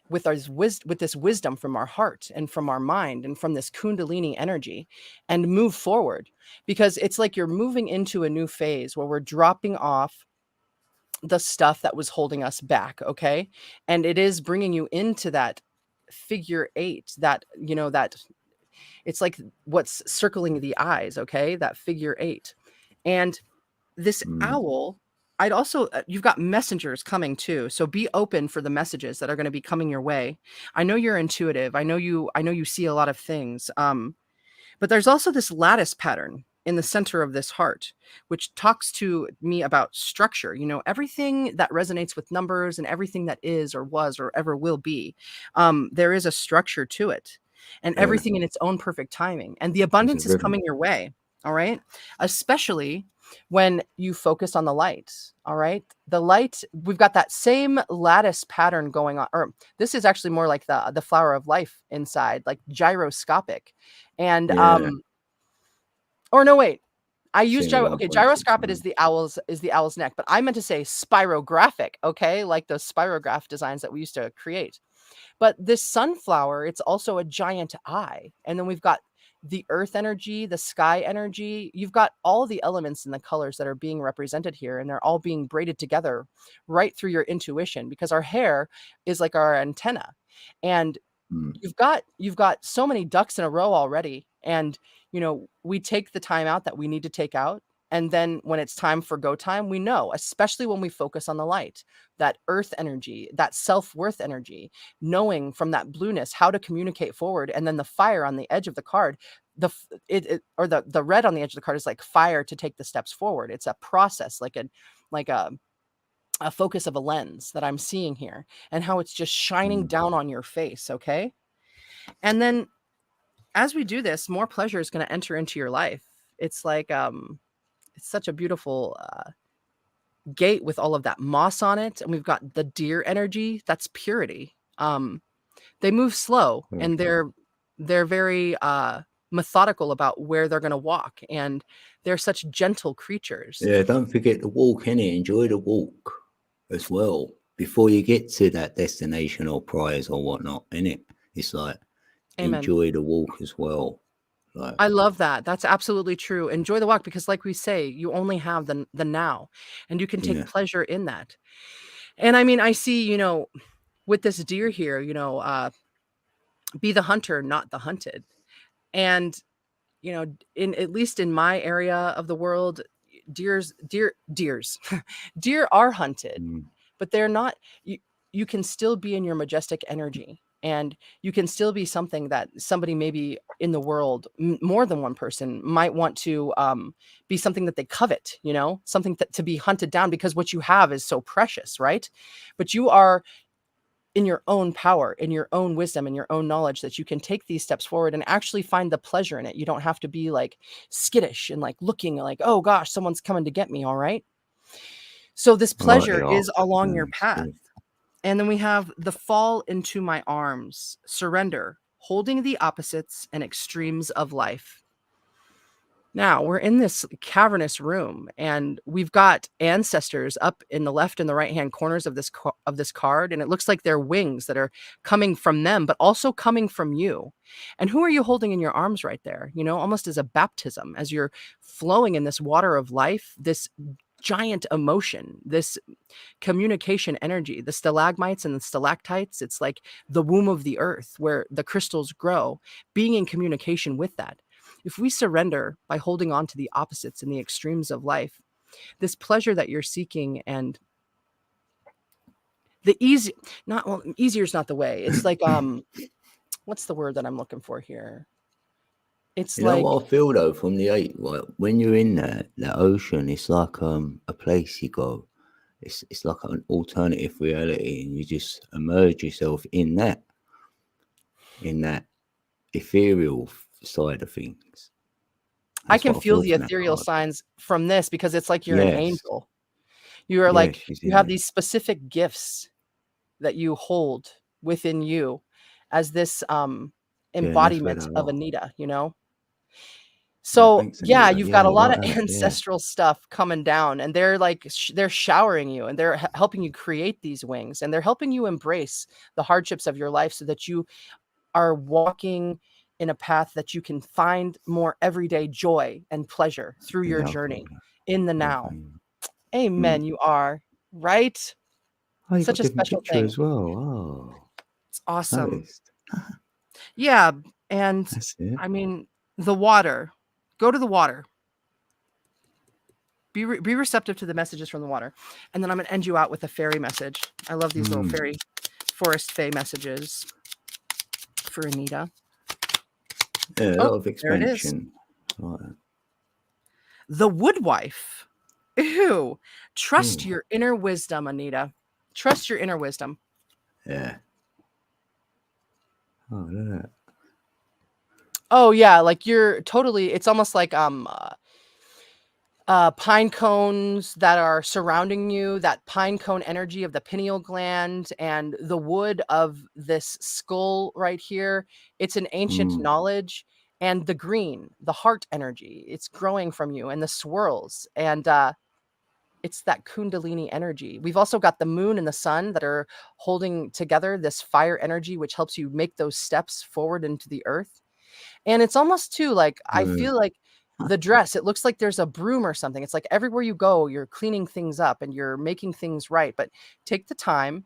with this wisdom from our heart and from our mind and from this kundalini energy and move forward, because it's like you're moving into a new phase where we're dropping off the stuff that was holding us back. Okay. And it is bringing you into that figure 8, that, that it's like what's circling the eyes. Okay. That figure 8. And this owl, I'd also, you've got messengers coming too. So be open for the messages that are going to be coming your way. I know you're intuitive. I know you see a lot of things. But there's also this lattice pattern in the center of this heart, which talks to me about structure. Everything that resonates with numbers and everything that is or was or ever will be, there is a structure to it, and everything in its own perfect timing. And the abundance is coming your way. All right. Especially when you focus on the light. All right. The light, we've got that same lattice pattern going on, or this is actually more like the flower of life inside, like gyroscopic. And, or no, wait, I use gyroscopic is the owl's neck, but I meant to say spirographic. Okay. Like those spirograph designs that we used to create. But this sunflower, it's also a giant eye. And then we've got the earth energy, the sky energy. You've got all the elements and the colors that are being represented here, and they're all being braided together right through your intuition, because our hair is like our antenna. And you've got so many ducks in a row already. And, we take the time out that we need to take out. And then when it's time for go time, we know, especially when we focus on the light, that earth energy, that self-worth energy, knowing from that blueness how to communicate forward. And then the fire on the edge of the card, the red on the edge of the card is like fire to take the steps forward. It's a process, like a focus of a lens that I'm seeing here, and how it's just shining down on your face. Okay. And then as we do this, more pleasure is going to enter into your life. It's like, it's such a beautiful gate with all of that moss on it. And we've got the deer energy. That's purity. They move slow, and they're very methodical about where they're going to walk. And they're such gentle creatures. Yeah. Don't forget to walk, innit? Enjoy the walk as well before you get to that destination or prize or whatnot, innit? It's like, Amen. Enjoy the walk as well. I love that. That's absolutely true. Enjoy the walk, because like we say, you only have the now, and you can take pleasure in that. And I mean, I see, with this deer here, be the hunter, not the hunted. And you know, in at least in my area of the world, deers deer are hunted, Mm. but they're not. You can still be in your majestic energy, and you can still be something that somebody maybe in the world, more than one person, might want to be something that they covet, you know, something to be hunted down because what you have is so precious, right? But you are in your own power, in your own wisdom, in your own knowledge, that you can take these steps forward and actually find the pleasure in it. You don't have to be like skittish and like looking like, oh gosh, someone's coming to get me. All right. So this Right, pleasure yeah. is along your That's path. good. And then we have the fall into my arms, surrender, holding the opposites and extremes of life. Now we're in this cavernous room, and we've got ancestors up in the left and the right hand corners of this card, and it looks like they're wings that are coming from them, but also coming from you. And who are you holding in your arms right there? You know, almost as a baptism, as you're flowing in this water of life, this giant emotion, this communication energy, the stalagmites and the stalactites. It's like the womb of the earth where the crystals grow, being in communication with that. If we surrender by holding on to the opposites and the extremes of life, this pleasure that you're seeking, and the easy, not, well, easier is not the way. It's like, what's the word that I'm looking for here? It's You know like, what I feel though from the eight, like, when you're in that ocean, it's like a place you go. It's like an alternative reality, and you just immerse yourself in that ethereal side of things. I That's can what I feel feel the from that ethereal card. signs from this because it's like you're an Yes, angel. You are yes, like, she's you in have it. these specific gifts that you hold within you as this Yeah, and that's where they embodiment of are. Anita, you know? Yeah, So, thanks, yeah, Anita. you've Yeah, got a I lot like of that. Yeah, ancestral stuff coming down, and they're like they're showering you, and they're helping you create these wings, and they're helping you embrace the hardships of your life so that you are walking in a path that you can find more everyday joy and pleasure through your love all journey that. in the Love now. Anita. Mm. Amen, you are, right? Oh, you got Such a a different special picture thing. as well. Oh, It's awesome. noticed. Yeah, and That's it. I mean, the water. Go to the water. Be receptive to the messages from the water. And then I'm gonna end you out with a fairy message. I love these little Mm. fairy forest fae messages for Anita. Yeah, a Oh, lot of there it is. expansion. Like that. The woodwife. Ew. Trust Ooh, your inner wisdom, Anita. Trust your inner wisdom. yeah. Oh, look at that. Oh yeah, like you're totally, it's almost like pine cones that are surrounding you, that pine cone energy of the pineal gland and the wood of this skull right here. It's an ancient Mm. knowledge. And the green, the heart energy, it's growing from you, and the swirls. And it's that Kundalini energy. We've also got the moon and the sun that are holding together this fire energy, which helps you make those steps forward into the earth. And it's almost too like, I Mm. feel like the dress, it looks like there's a broom or something. It's like everywhere you go, you're cleaning things up and you're making things right. But take the time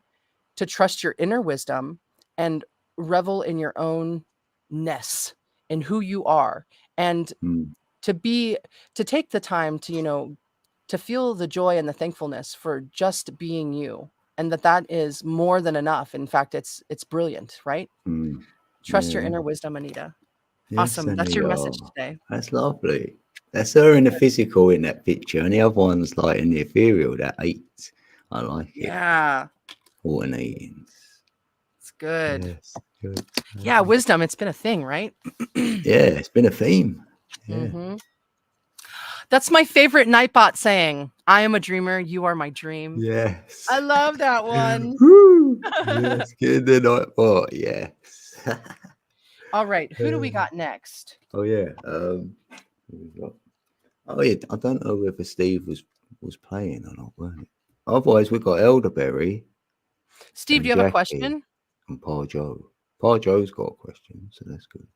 to trust your inner wisdom and revel in your own ness in who you are. And Mm. to be, to take the time to, you know, to feel the joy and the thankfulness for just being you. And that is more than enough. In fact, it's brilliant, right? Mm. Trust your Yeah. inner wisdom, Anita. Yes, Awesome. That's your Anita. message today. That's lovely. That's her in the physical in that picture, and the other one's like in the ethereal. That eight, I like it. Yeah, Alternating. it's good. Yes, good. Yeah, wisdom. It's been a thing, right? Yeah, it's been a theme. Yeah. hmm That's my favorite Nightbot saying. I am a dreamer. You are my dream. Yes. I love that one. Woo! Yes, get the night bot. Yes. All right. Who do we got next? Oh yeah. Who we got? Oh yeah. I don't know whether Steve was playing or not. Weren't it? Otherwise, we got Elderberry Steve, do and you have a Jackie question? and Paul Joe. Paul Joe's got a question, so that's good.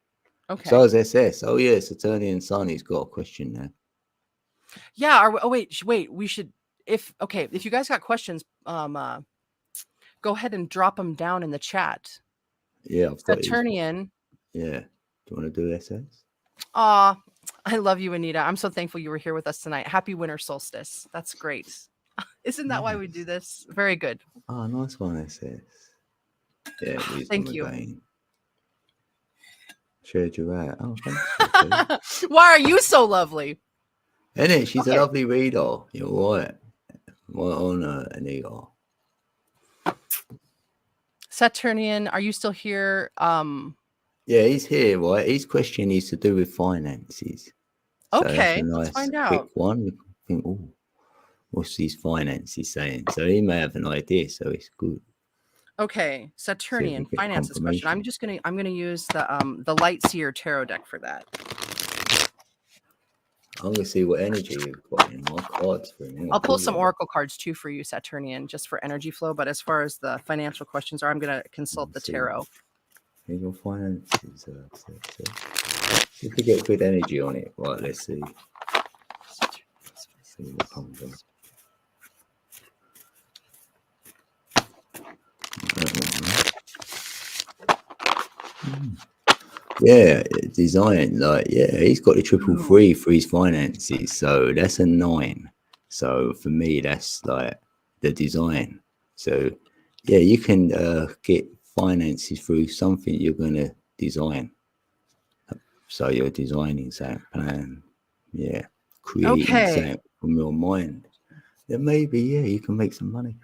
So Okay. has SS. Oh yes, Attorney and Sonny's got a question there. Yeah. Oh wait. We should. If okay, if you guys got questions, go ahead and drop them down in the chat. Yeah, I've got his. Saturnian. Yeah. Do you want to do SS? Aw, I love you, Anita. I'm so thankful you were here with us tonight. Happy winter solstice. That's great. Isn't that why we do this? Very good. Oh, nice one, SS. Yeah, wisdom Thank you. again. Shared you out. Oh, thanks. Why are you so lovely? Isn't it? She's a lovely reader. You're right. Right on, Anita. Saturnian, are you still here? Yeah, he's here, right? His question is to do with finances. So okay, that's a nice, let's find quick out. one. You can think, oh, what's his finances saying? So he may have an idea, so it's good. Okay, Saturnian finances question. I'm gonna use the Light Seer tarot deck for that. I'm gonna see what energy you've got in my cards for him. I'll pull some oracle cards too for you, Saturnian, just for energy flow. But as far as the financial questions are, I'm gonna consult the tarot. In your finances, see if we get good energy on it. Right, let's see. See what comes up. Yeah, design, like, yeah, he's got the 333 for his finances, so that's a 9. So for me, that's like the design. So yeah, you can get finances through something you're gonna design. So you're designing that plan, yeah, creating that from your mind. Then maybe, yeah, you can make some money.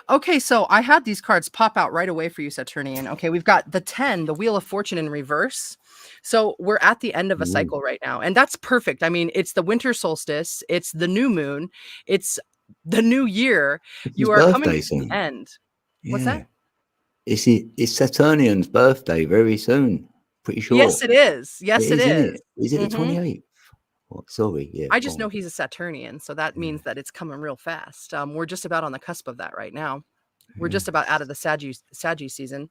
Okay, so I had these cards pop out right away for you, Saturnian. Okay, we've got the 10, the Wheel of Fortune in reverse. So we're at the end of a cycle right now, and that's perfect. I mean, it's the winter solstice, it's the new moon, it's the new year. You are coming to the end. Yeah. What's that? It's Saturnian's birthday very soon. Pretty sure. Yes, it is. Yes, it is. Is it the 28th? Oh, sorry, yeah. I just know he's a Saturnian, so that means that it's coming real fast. We're just about on the cusp of that right now. We're just about out of the Saggy season.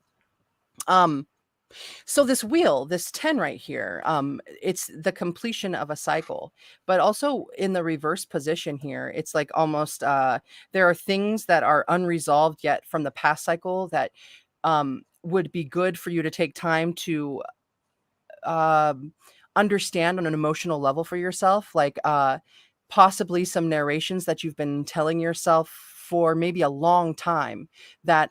So this wheel, this 10 right here, it's the completion of a cycle, but also in the reverse position here, it's like almost there are things that are unresolved yet from the past cycle that would be good for you to take time to understand on an emotional level for yourself, like possibly some narrations that you've been telling yourself for maybe a long time that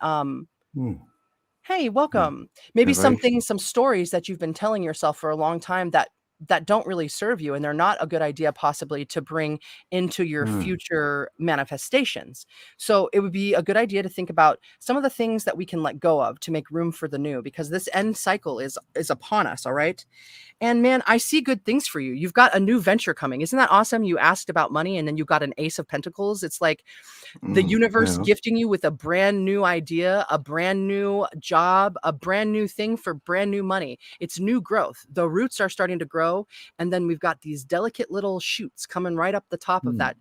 hey, welcome. Maybe some stories that you've been telling yourself for a long time that don't really serve you, and they're not a good idea possibly to bring into your future manifestations. So it would be a good idea to think about some of the things that we can let go of to make room for the new, because this end cycle is upon us. All right. And man, I see good things for you. You've got a new venture coming. Isn't that awesome? You asked about money and then you got an Ace of Pentacles. It's like the universe gifting you with a brand new idea, a brand new job, a brand new thing for brand new money. It's new growth. The roots are starting to grow. And then we've got these delicate little shoots coming right up the top of that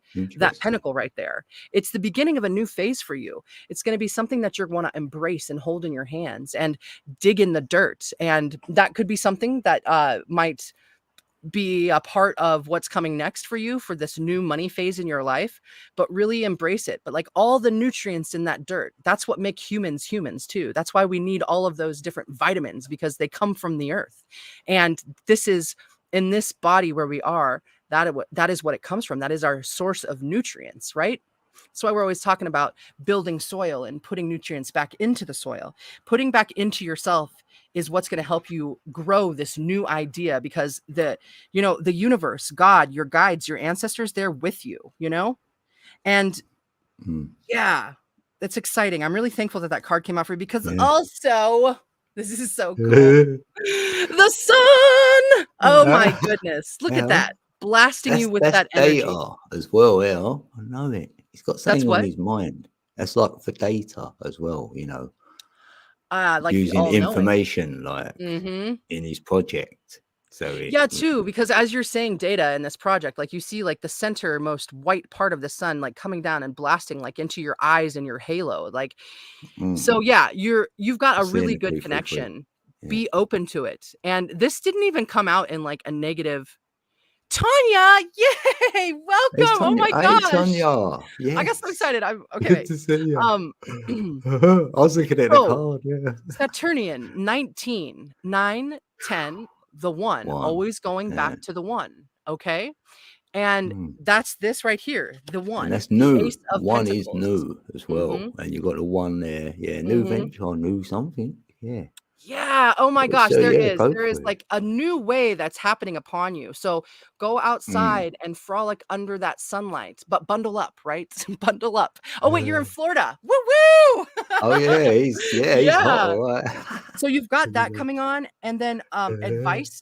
pentacle right there. It's the beginning of a new phase for you. It's going to be something that you're going to embrace and hold in your hands and dig in the dirt. And that could be something that might be a part of what's coming next for you for this new money phase in your life, but really embrace it. But like all the nutrients in that dirt, that's what make humans humans too. That's why we need all of those different vitamins, because they come from the earth. And this is in this body where we are, that is what it comes from. That is our source of nutrients, right? That's why we're always talking about building soil and putting nutrients back into the soil. Putting back into yourself is what's going to help you grow this new idea, because the universe, God, your guides, your ancestors, they're with you, and yeah, that's exciting. I'm really thankful that card came out for you, because also this is so cool. The sun. Oh my goodness. Look at that. Blasting you with that energy. Data as well, I know it. He's got something on his mind. That's like for data as well, like using information like in his project. So too, because as you're saying data in this project, like you see like the centermost white part of the sun like coming down and blasting like into your eyes and your halo, like so you've got a really good connection. Be open to it. And this didn't even come out in like a negative Tanya, yay! Welcome. It's Oh Tanya. my Hey, gosh. Tanya. I got so Yes. excited. I'm okay. Good to see you. I was looking at the card, yeah. Saturnian, 19, 9, 10, the 1, always going back to the 1, okay? And that's this right here, the 1. And that's the new. Ace of 1 is Pentacles. new as well. And you got the 1 there. Yeah, new venture, new something. Yeah. Yeah. Oh my gosh, So, there yeah, is. There is like a new way that's happening upon you. So go outside and frolic under that sunlight, but bundle up, right? Bundle up. Oh wait, you're in Florida. Woo woo! Oh yeah, he's hot, all right. So you've got that coming on, and then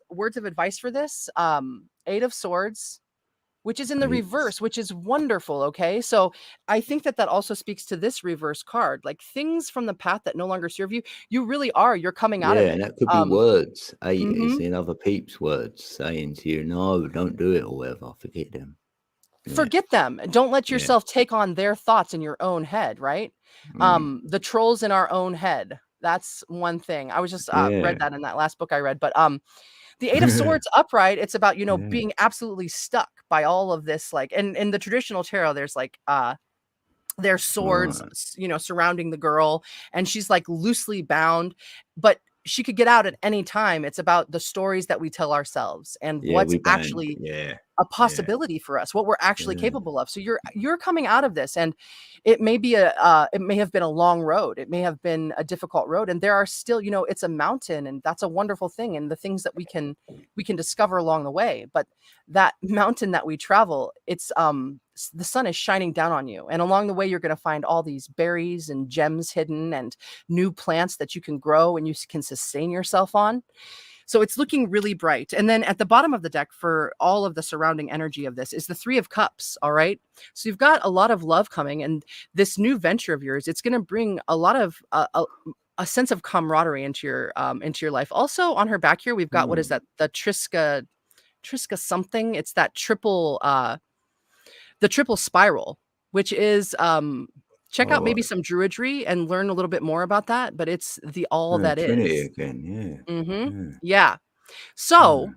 words of advice for this. 8 of Swords, which is in the reverse, which is wonderful. Okay. So I think that also speaks to this reverse card, like things from the path that no longer serve you. You really are. You're coming out of it. Yeah, and that could be words. It's in other people's words saying to you, no, don't do it or whatever. Forget them. Forget them. Don't let yourself take on their thoughts in your own head, right? The trolls in our own head. That's one thing. I was just read that in that last book I read, but the 8 of Swords upright, it's about, being absolutely stuck by all of this. Like, and in the traditional tarot, there's like, there's swords, surrounding the girl, and she's like loosely bound, but she could get out at any time. It's about the stories that we tell ourselves and what's actually a possibility for us, what we're actually capable of. So you're coming out of this, and it may be it may have been a long road. It may have been a difficult road, and there are still, it's a mountain, and that's a wonderful thing. And the things that we can discover along the way, but that mountain that we travel, it's the sun is shining down on you, and along the way you're going to find all these berries and gems hidden and new plants that you can grow and you can sustain yourself on. So it's looking really bright. And then at the bottom of the deck, for all of the surrounding energy of this, is the 3 of Cups. All right. So you've got a lot of love coming, and this new venture of yours, it's going to bring a lot of a sense of camaraderie into your life. Also on her back here, we've got what is that? The Triska something. It's that triple the triple spiral, which is check out maybe some druidry and learn a little bit more about that. But it's the all that Trinity is again, yeah. So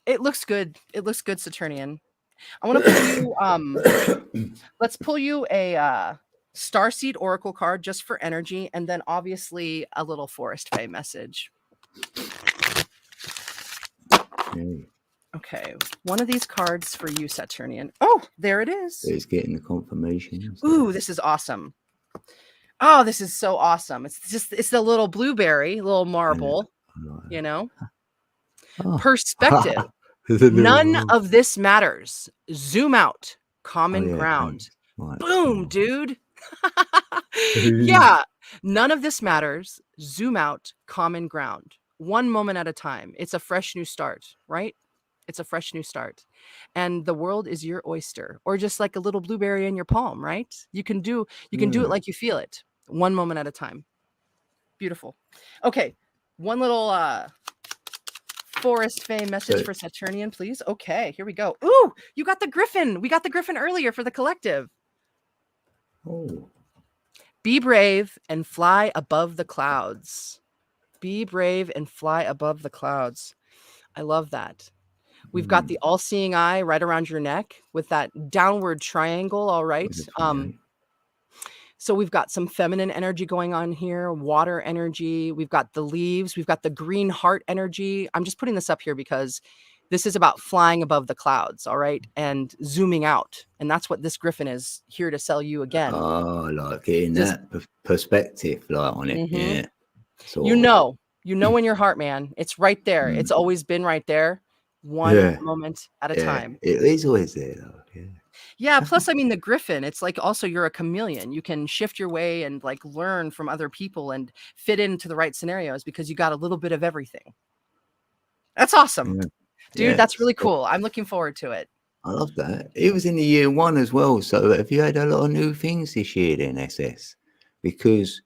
it looks good. It looks good, Saturnian. I want to pull you let's pull you a Starseed Oracle card just for energy, and then obviously a little Forest Fae message. Okay, one of these cards for you, Saturnian. Oh, there it is. It's getting the confirmation. Ooh, this is awesome. Oh, this is so awesome. It's the little blueberry, little marble, Perspective. None of this matters. Zoom out. Common ground. Right. Boom, dude. Yeah. None of this matters. Zoom out. Common ground. One moment at a time. It's a fresh new start, right? It's a fresh new start, and the world is your oyster, or just like a little blueberry in your palm, right? You can do it like you feel it, one moment at a time. Beautiful. Okay, one little Forest Fae message for Saturnian, please. Okay, here we go. Ooh, you got the Griffin. We got the Griffin earlier for the collective. Oh. Be brave and fly above the clouds. Be brave and fly above the clouds. I love that. We've got the all-seeing eye right around your neck with that downward triangle. All right. So we've got some feminine energy going on here, water energy. We've got the leaves. We've got the green heart energy. I'm just putting this up here because this is about flying above the clouds. All right. And zooming out. And that's what this Griffin is here to sell you again. Oh, like getting that perspective like on it. Yeah. So, you know in your heart, man, it's right there. It's always been right there. One moment at a time. It is always there though. Yeah. Plus, I mean, the Griffin, it's like also you're a chameleon. You can shift your way and like learn from other people and fit into the right scenarios because you got a little bit of everything. That's awesome. Dude, that's really cool. I'm looking forward to it. I love that. It was in the year 1 as well. So have you had a lot of new things this year then, SS? Because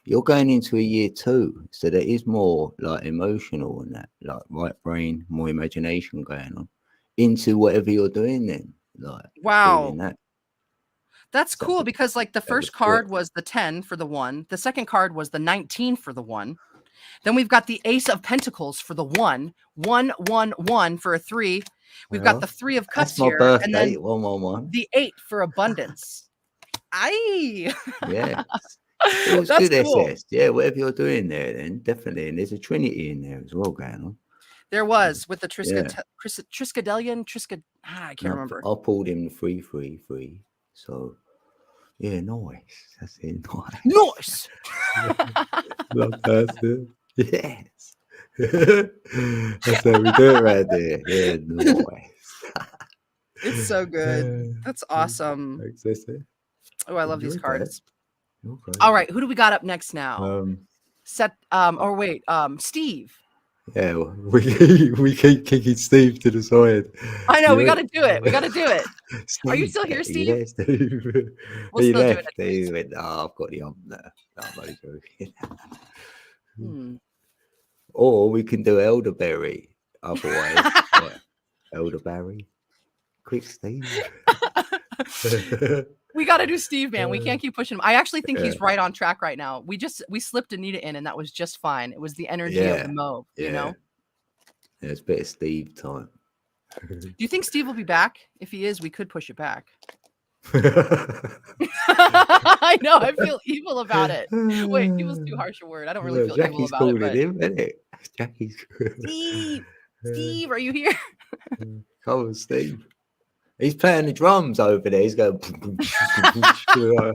you're going into a year 2, so there is more like emotional and that, like right brain, more imagination going on into whatever you're doing then. Like, wow. That's cool because like the first card was the 10 for the 1. The second card was the 19 for the 1. Then we've got the Ace of Pentacles for the 1, 1, 1, 1 for a 3. We've got the 3 of cups that's my here, birthday. and then 111. the 8 for abundance. Aye. Yeah. It was That's good, cool. SS. Yeah, whatever you're doing there, then definitely. And there's a Trinity in there as well going on. There was with the Triskadelion. I can't remember. I pulled him 3-3-3. So yeah, nice. That's it. Nice. Love that. Yes. That's how we do it right there. Yeah, nice. It's so good. That's awesome. Oh, I love these cards. Okay. All right, who do we got up next now? Steve. Yeah, we keep kicking Steve to the side. I know, we got to do it. We got to do it. Steve, are you still here, Steve? There, Steve? We'll still do it. He went, I've got the there. I'm joking. Or we can do elderberry. Otherwise, elderberry. Quick, Steve. We got to do Steve, man. We can't keep pushing him. I actually think he's right on track right now. We slipped Anita in, and that was just fine. It was the energy of the mauve, you know? Yeah, it's a bit of Steve time. Do you think Steve will be back? If he is, we could push it back. I know. I feel evil about it. Wait, evil's too harsh a word. I don't really feel evil about it. But... him, isn't it? Jackie's Steve, are you here? Come on, Steve. He's playing the drums over there. He's going. Do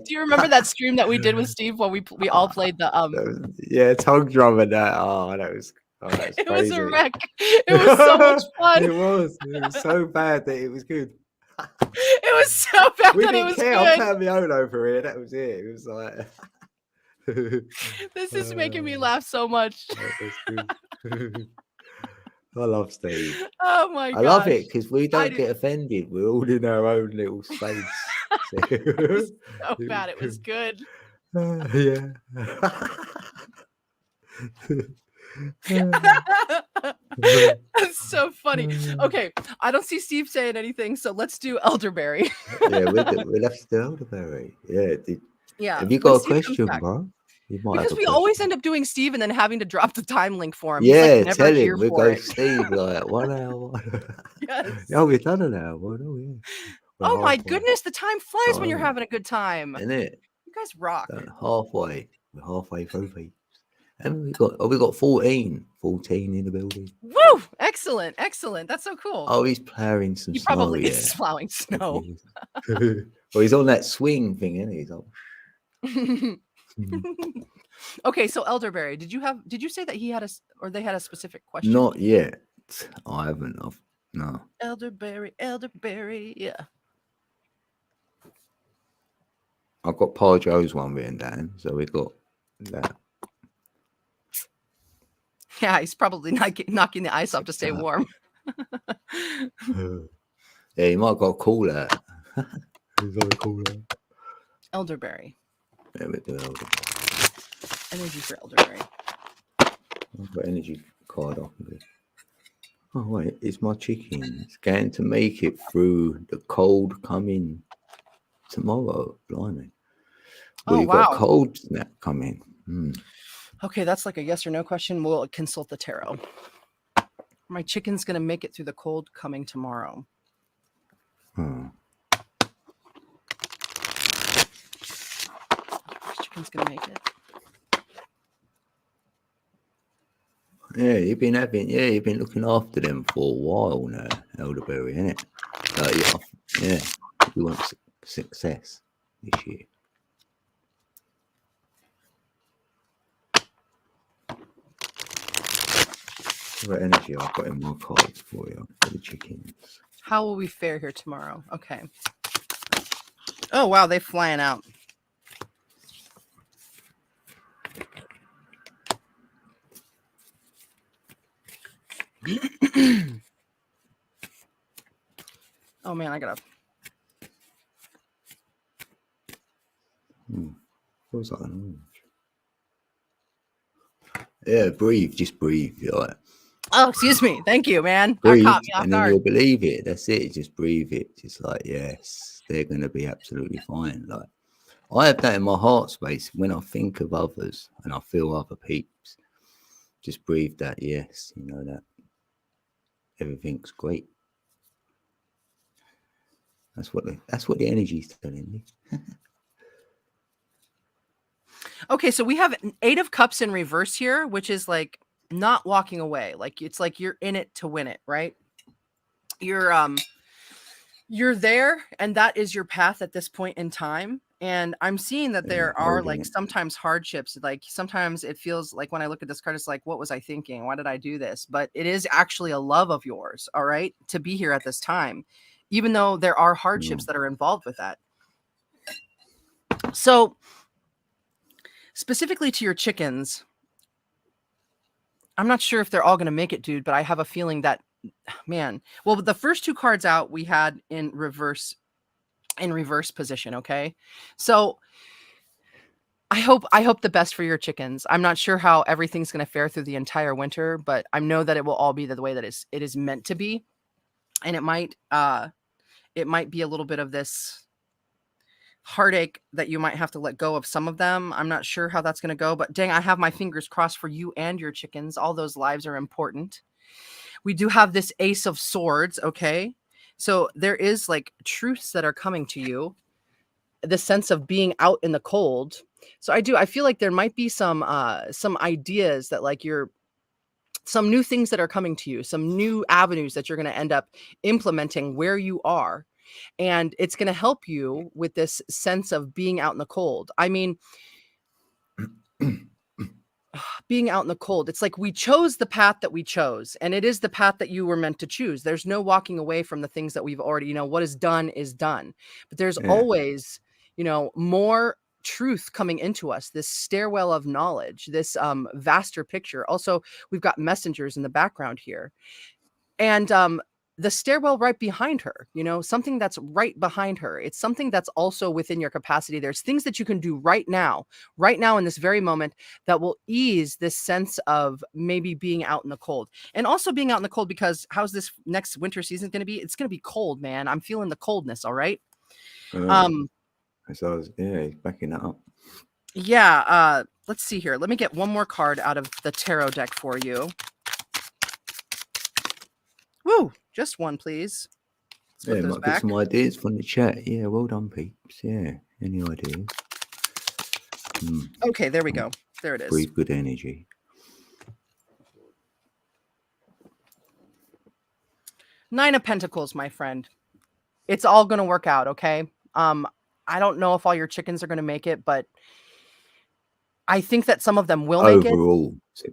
you remember that stream that we did with Steve when we all played the tongue drum and that? Oh, that was. Oh, that's it crazy. Was a wreck. It was so much fun. It was so bad that it was good. It was so bad we that didn't it was care. good. I found my own over here. That was it. It was like. This is making me laugh so much. I love Steve. Oh my god! I love it because we don't get offended. We're all in our own little space. It was so bad. It was good. Yeah. That's so funny. Okay, I don't see Steve saying anything, so let's do elderberry. Yeah, we'll have to do elderberry. Yeah. Have you got a question, bro? Because we always end up doing Steve and then having to drop the time link for him. Yeah, like, tell him we'll go Steve like 1 hour. Yes. Oh, we've done an hour. Oh my goodness, the time flies when you're having a good time. Isn't it? You guys rock. Halfway. We're halfway through, people. And we got 14 in the building. Woo! Excellent. That's so cool. Oh, he's plowing some snow. He probably is plowing snow. Well, he's on that swing thing, isn't he? Okay, so elderberry. Did you say that they had a specific question? Not yet. I haven't. No. Elderberry. Yeah. I've got Pa Joe's one written down, so we got that. Yeah, he's probably knocking the ice off to stay warm. Yeah, he might got a cooler. He's got a cooler. Elderberry. Yeah, we do elderberry. Energy for elderberry. I've got energy card off of it. Oh wait, it's my chicken. It's going to make it through the cold coming tomorrow. Blimey. Well, you've got a cold snap coming. Okay, that's like a yes or no question. We'll consult the tarot. My chicken's gonna make it through the cold coming tomorrow. My chicken's gonna make it. Yeah, you've been looking after them for a while now, elderberry, innit? Yeah, you want success this year. What energy I've got in my cards for you for the chickens. How will we fare here tomorrow? Okay. Oh wow, they're flying out. Oh man, I gotta. Feels like an orange. Yeah, breathe. Just breathe. You're like. Oh, excuse me. Thank you, man. Breathe, caught me off and guard. then you'll believe it. That's it. Just breathe it. Just like, yes, they're gonna be absolutely fine. Like, I have that in my heart space when I think of others and I feel other peeps. Just breathe that. Yes, you know that everything's great. That's what the energy's telling me. Okay, so we have 8 of Cups in reverse here, which is like not walking away. Like it's like you're in it to win it, right? You're there, and that is your path at this point in time. And I'm seeing that there are like sometimes hardships. Like sometimes it feels like when I look at this card, it's like, what was I thinking? Why did I do this? But it is actually a love of yours, all right, to be here at this time, even though there are hardships that are involved with that. So specifically to your chickens, I'm not sure if they're all going to make it, dude, but I have a feeling that, man, well, the first 2 cards out we had in reverse position. Okay. So I hope the best for your chickens. I'm not sure how everything's going to fare through the entire winter, but I know that it will all be the way that it is meant to be. And it might be a little bit of this heartache that you might have to let go of some of them. I'm not sure how that's going to go, but dang, I have my fingers crossed for you and your chickens. All those lives are important. We do have this Ace of Swords. Okay. So there is like truths that are coming to you, the sense of being out in the cold. So I feel like there might be some ideas that like some new things that are coming to you, some new avenues that you're going to end up implementing where you are. And it's going to help you with this sense of being out in the cold. I mean, being out in the cold, it's like we chose the path that we chose, and it is the path that you were meant to choose. There's no walking away from the things that we've already, what is done is done. But there's always, more truth coming into us, this stairwell of knowledge, this vaster picture. Also, we've got messengers in the background here. And the stairwell right behind her, something that's right behind her. It's something that's also within your capacity. There's things that you can do right now in this very moment that will ease this sense of maybe being out in the cold, and also being out in the cold, because how's this next winter season going to be? It's going to be cold, man. I'm feeling the coldness. All right. So he's backing that up. Yeah. Let's see here. Let me get one more card out of the tarot deck for you. Woo, just one, please. Yeah, might get some ideas from the chat. Yeah, well done, peeps. Yeah, any ideas? Okay, there we go. There it is. Breathe good energy. Nine of Pentacles, my friend. It's all going to work out, okay? I don't know if all your chickens are going to make it, but I think that some of them will make it.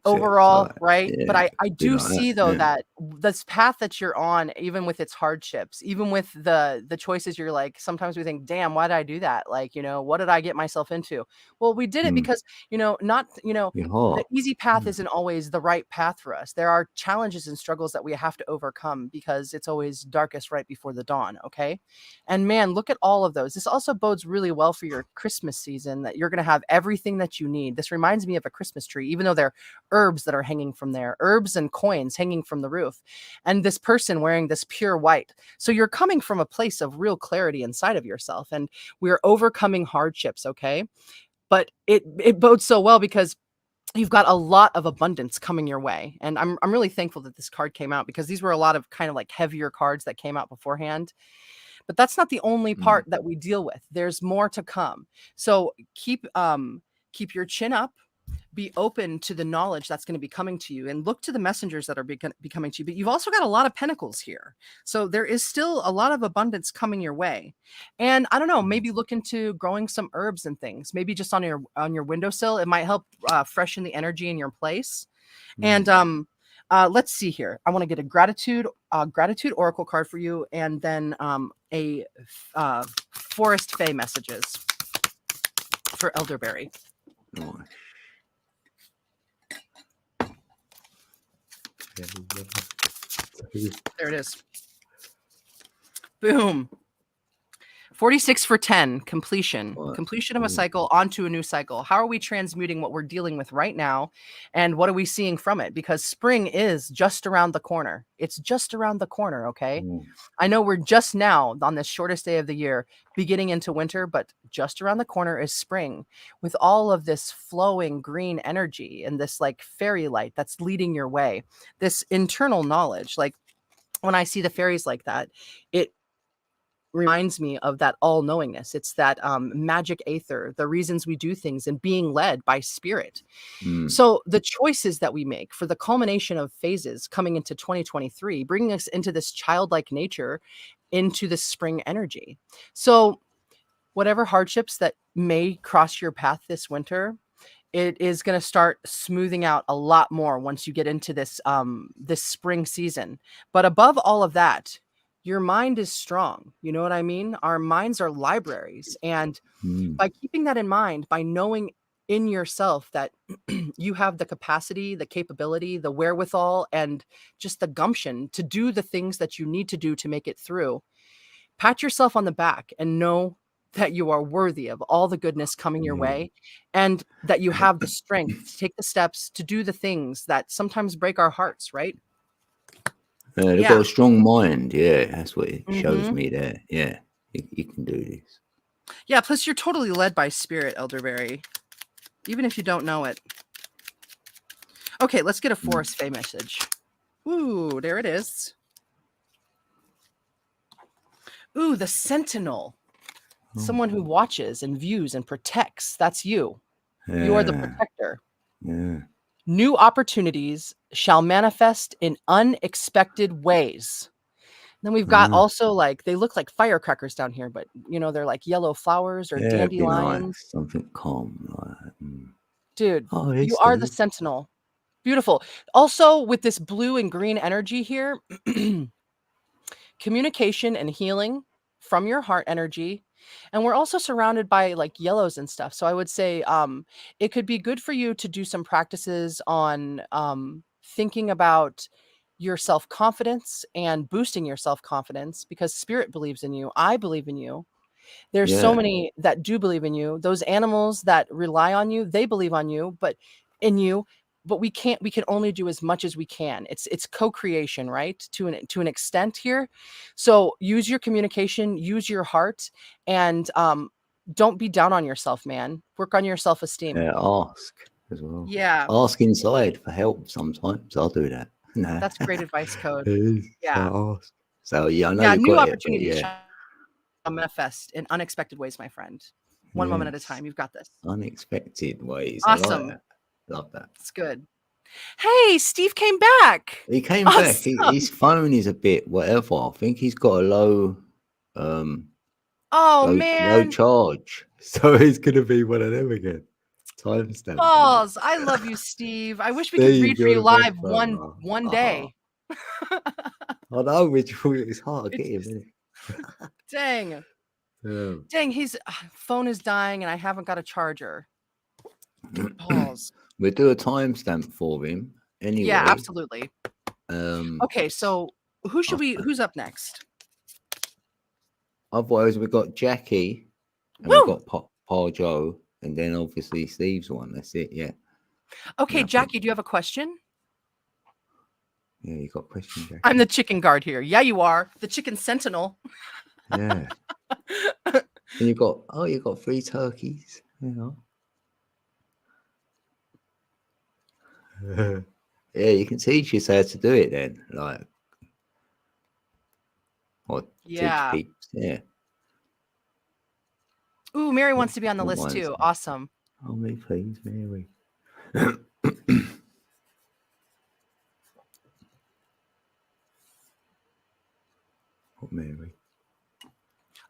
Overall, right? Yeah, but I do see though that this path that you're on, even with its hardships, even with the choices, you're like, sometimes we think, damn, why did I do that? Like, what did I get myself into? Well, we did it because, the easy path isn't always the right path for us. There are challenges and struggles that we have to overcome, because it's always darkest right before the dawn. Okay. And man, look at all of those. This also bodes really well for your Christmas season, that you're going to have everything that you need. This reminds me of a Christmas tree, even though they're herbs that are hanging from there, herbs and coins hanging from the roof, and this person wearing this pure white. So you're coming from a place of real clarity inside of yourself, and we're overcoming hardships. Okay. But it bodes so well, because you've got a lot of abundance coming your way. And I'm really thankful that this card came out, because these were a lot of kind of like heavier cards that came out beforehand. But that's not the only part that we deal with. There's more to come. So keep your chin up. Be open to the knowledge that's going to be coming to you, and look to the messengers that are be coming to you. But you've also got a lot of pentacles here. So there is still a lot of abundance coming your way. And I don't know, maybe look into growing some herbs and things, maybe just on your windowsill. It might help freshen the energy in your place. And let's see here. I want to get a gratitude oracle card for you, and then a forest fae messages for elderberry. There it is. Boom. 46 for 10, completion. Completion of a cycle onto a new cycle. How are we transmuting what we're dealing with right now? And what are we seeing from it? Because spring is just around the corner. It's just around the corner, okay? I know we're just now on this shortest day of the year, beginning into winter, but just around the corner is spring, with all of this flowing green energy and this like fairy light that's leading your way. This internal knowledge. Like when I see the fairies like that, it reminds me of that all-knowingness. It's that magic aether, the reasons we do things, and being led by spirit. So the choices that we make for the culmination of phases coming into 2023, bringing us into this childlike nature, into the spring energy. So whatever hardships that may cross your path this winter, it is going to start smoothing out a lot more once you get into this this spring season. But above all of that, your mind is strong. You know what I mean? Our minds are libraries. And by keeping that in mind, by knowing in yourself that you have the capacity, the capability, the wherewithal, and just the gumption to do the things that you need to do to make it through, pat yourself on the back and know that you are worthy of all the goodness coming your way, and that you have the strength to take the steps to do the things that sometimes break our hearts, right? They've got a strong mind. Yeah, that's what it shows me there. Yeah, you can do this. Yeah, plus you're totally led by spirit, Elderberry, even if you don't know it. Okay, let's get a Forest Fae message. Ooh, there it is. Ooh, the Sentinel. Someone who watches and views and protects. That's you. You are the protector. Yeah. New opportunities shall manifest in unexpected ways. Then we've got also, like, they look like firecrackers down here, but you know, they're like yellow flowers or dandelions. Nice. Something calm. Like, Dude, you are the Sentinel. Beautiful. Also, with this blue and green energy here, communication and healing from your heart energy. And we're also surrounded by like yellows and stuff. So I would say it could be good for you to do some practices on thinking about your self-confidence and boosting your self-confidence, because spirit believes in you. I believe in you. There's so many that do believe in you. Those animals that rely on you, they believe on you, but in you. But we can only do as much as we can. It's co-creation, right? To an extent here. So use your communication, use your heart, and don't be down on yourself, man. Work on your self-esteem. Ask as well. Yeah. Ask inside for help sometimes. I'll do that. Nah. That's great advice, Code. Yeah. Ask. So yeah, I know yeah, you new got opportunities it, shall manifest in unexpected ways, my friend. One moment at a time. You've got this. Unexpected ways. Awesome. I like that. Love that. It's good. Hey, Steve came back. He came back. His phone is a bit whatever. I think he's got a low low charge. So it's gonna be one of them again. Timestamp. Balls. I love you, Steve. I wish we could read for you live one day. I know, it's hard to get him, isn't it? Dang. Dang, his phone is dying and I haven't got a charger. Balls. We'll do a timestamp for him anyway. Yeah, absolutely. Okay, so who's up next? Otherwise, we've got Jackie and we've got Pa Joe, and then obviously Steve's one. That's it, yeah. Okay, Jackie, do you have a question? Yeah, you got a question, Jackie. I'm the chicken guard here. Yeah, you are. The chicken sentinel. Yeah. And you got 3 turkeys, you know. Yeah, you can teach us how to do it then, like, or teach people. Yeah. Ooh, Mary wants to be on the list too. Awesome. Oh, me, please, Mary. Oh, Mary.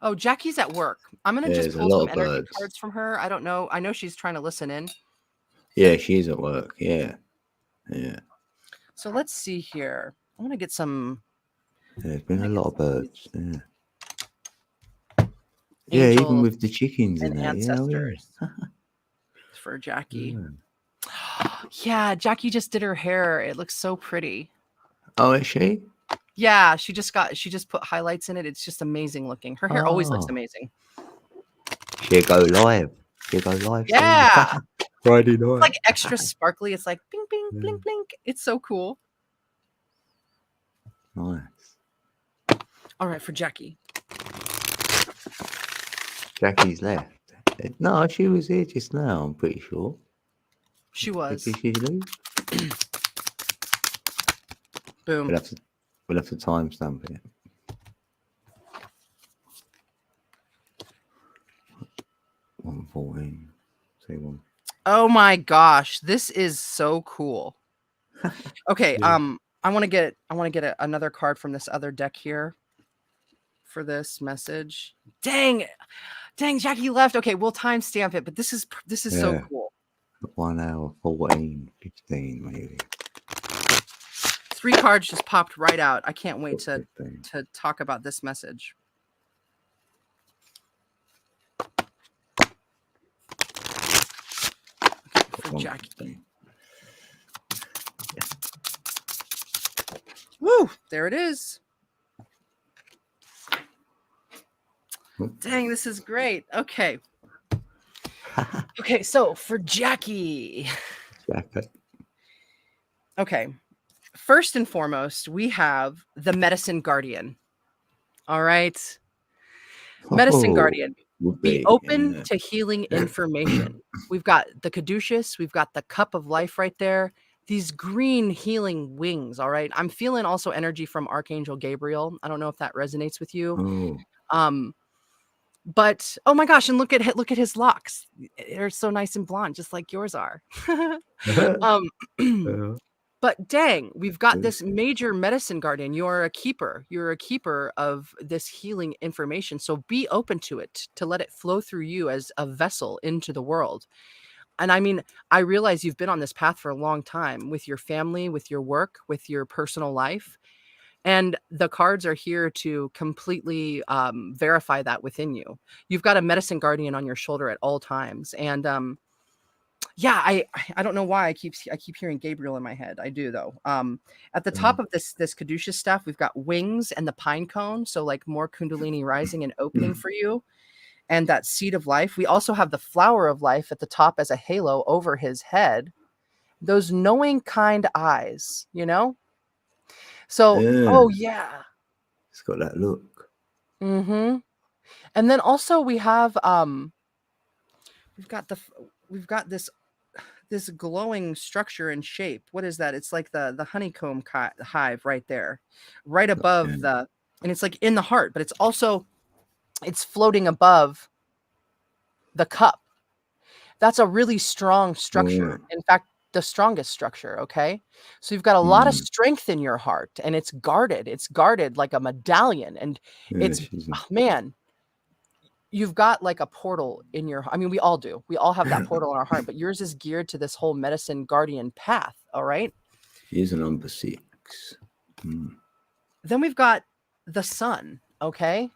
Oh, Jackie's at work. I'm gonna just pull some energy cards from her. I don't know. I know she's trying to listen in. Yeah, she's at work. Yeah. Yeah. So let's see here. I want to get some. There's been a lot of birds. Yeah. Yeah, even with the chickens and that. Ancestors. Yeah. For Jackie. Yeah, Jackie just did her hair. It looks so pretty. Oh, is she? Yeah, she just put highlights in it. It's just amazing looking. Her hair always looks amazing. She'll go live. Yeah. Friday night. It's like extra sparkly. It's like bing, bing, blink, blink. It's so cool. Nice. All right, for Jackie. Jackie's left. No, she was here just now, I'm pretty sure. She was. Did she leave? Boom. We'll have to timestamp it. 14. Say one. Oh my gosh, this is so cool. Okay, Yeah. I want to get another card from this other deck here for this message. Dang, Jackie left. Okay, we'll timestamp it, but this is so cool. 1 hour 14, 15 maybe. 3 cards just popped right out. I can't wait to talk about this message. Okay, for Jackie. Woo! There it is. Dang, this is great. Okay. Okay, so for Jackie. Okay. First and foremost, we have the Medicine Guardian. All right. Medicine Guardian. Be open to healing information. We've got the Caduceus. We've got the Cup of Life right there. These green healing wings. All right. I'm feeling also energy from Archangel Gabriel. I don't know if that resonates with you. But oh my gosh, and look at his locks. They're so nice and blonde, just like yours are. But dang, we've got this major medicine guardian. You're a keeper. You're a keeper of this healing information. So be open to it, to let it flow through you as a vessel into the world. And I mean, I realize you've been on this path for a long time with your family, with your work, with your personal life. And the cards are here to completely verify that within you. You've got a medicine guardian on your shoulder at all times. And yeah, I don't know why I keep hearing Gabriel in my head. I do though. At the top of this Caduceus stuff, we've got wings and the pine cone. So like more Kundalini rising and opening for you. And that seed of life. We also have the flower of life at the top as a halo over his head. Those knowing kind eyes, you know? So, oh yeah. It's got that look. Mm-hmm. And then also we have we've got this glowing structure and shape. What is that? It's like the honeycomb hive right there, right above and it's like in the heart, but it's floating above the cup. That's a really strong structure. In fact, the strongest structure. Okay. So you've got a lot of strength in your heart, and it's guarded like a medallion. And man, you've got like a portal in your, I mean, we all do. We all have that portal in our heart, but yours is geared to this whole medicine guardian path. All right. Here's a number 6. Then we've got the sun. Okay.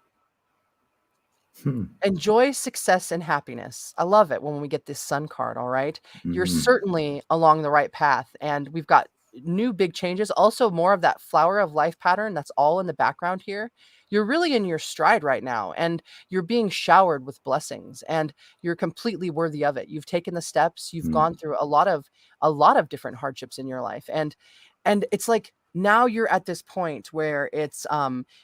Enjoy success and happiness. I love it when we get this sun card. All right. You're certainly along the right path. And we've got new big changes. Also more of that flower of life pattern. That's all in the background here. You're really in your stride right now, and you're being showered with blessings, and you're completely worthy of it. You've taken the steps. You've gone through a lot of different hardships in your life. And it's like, now you're at this point where it's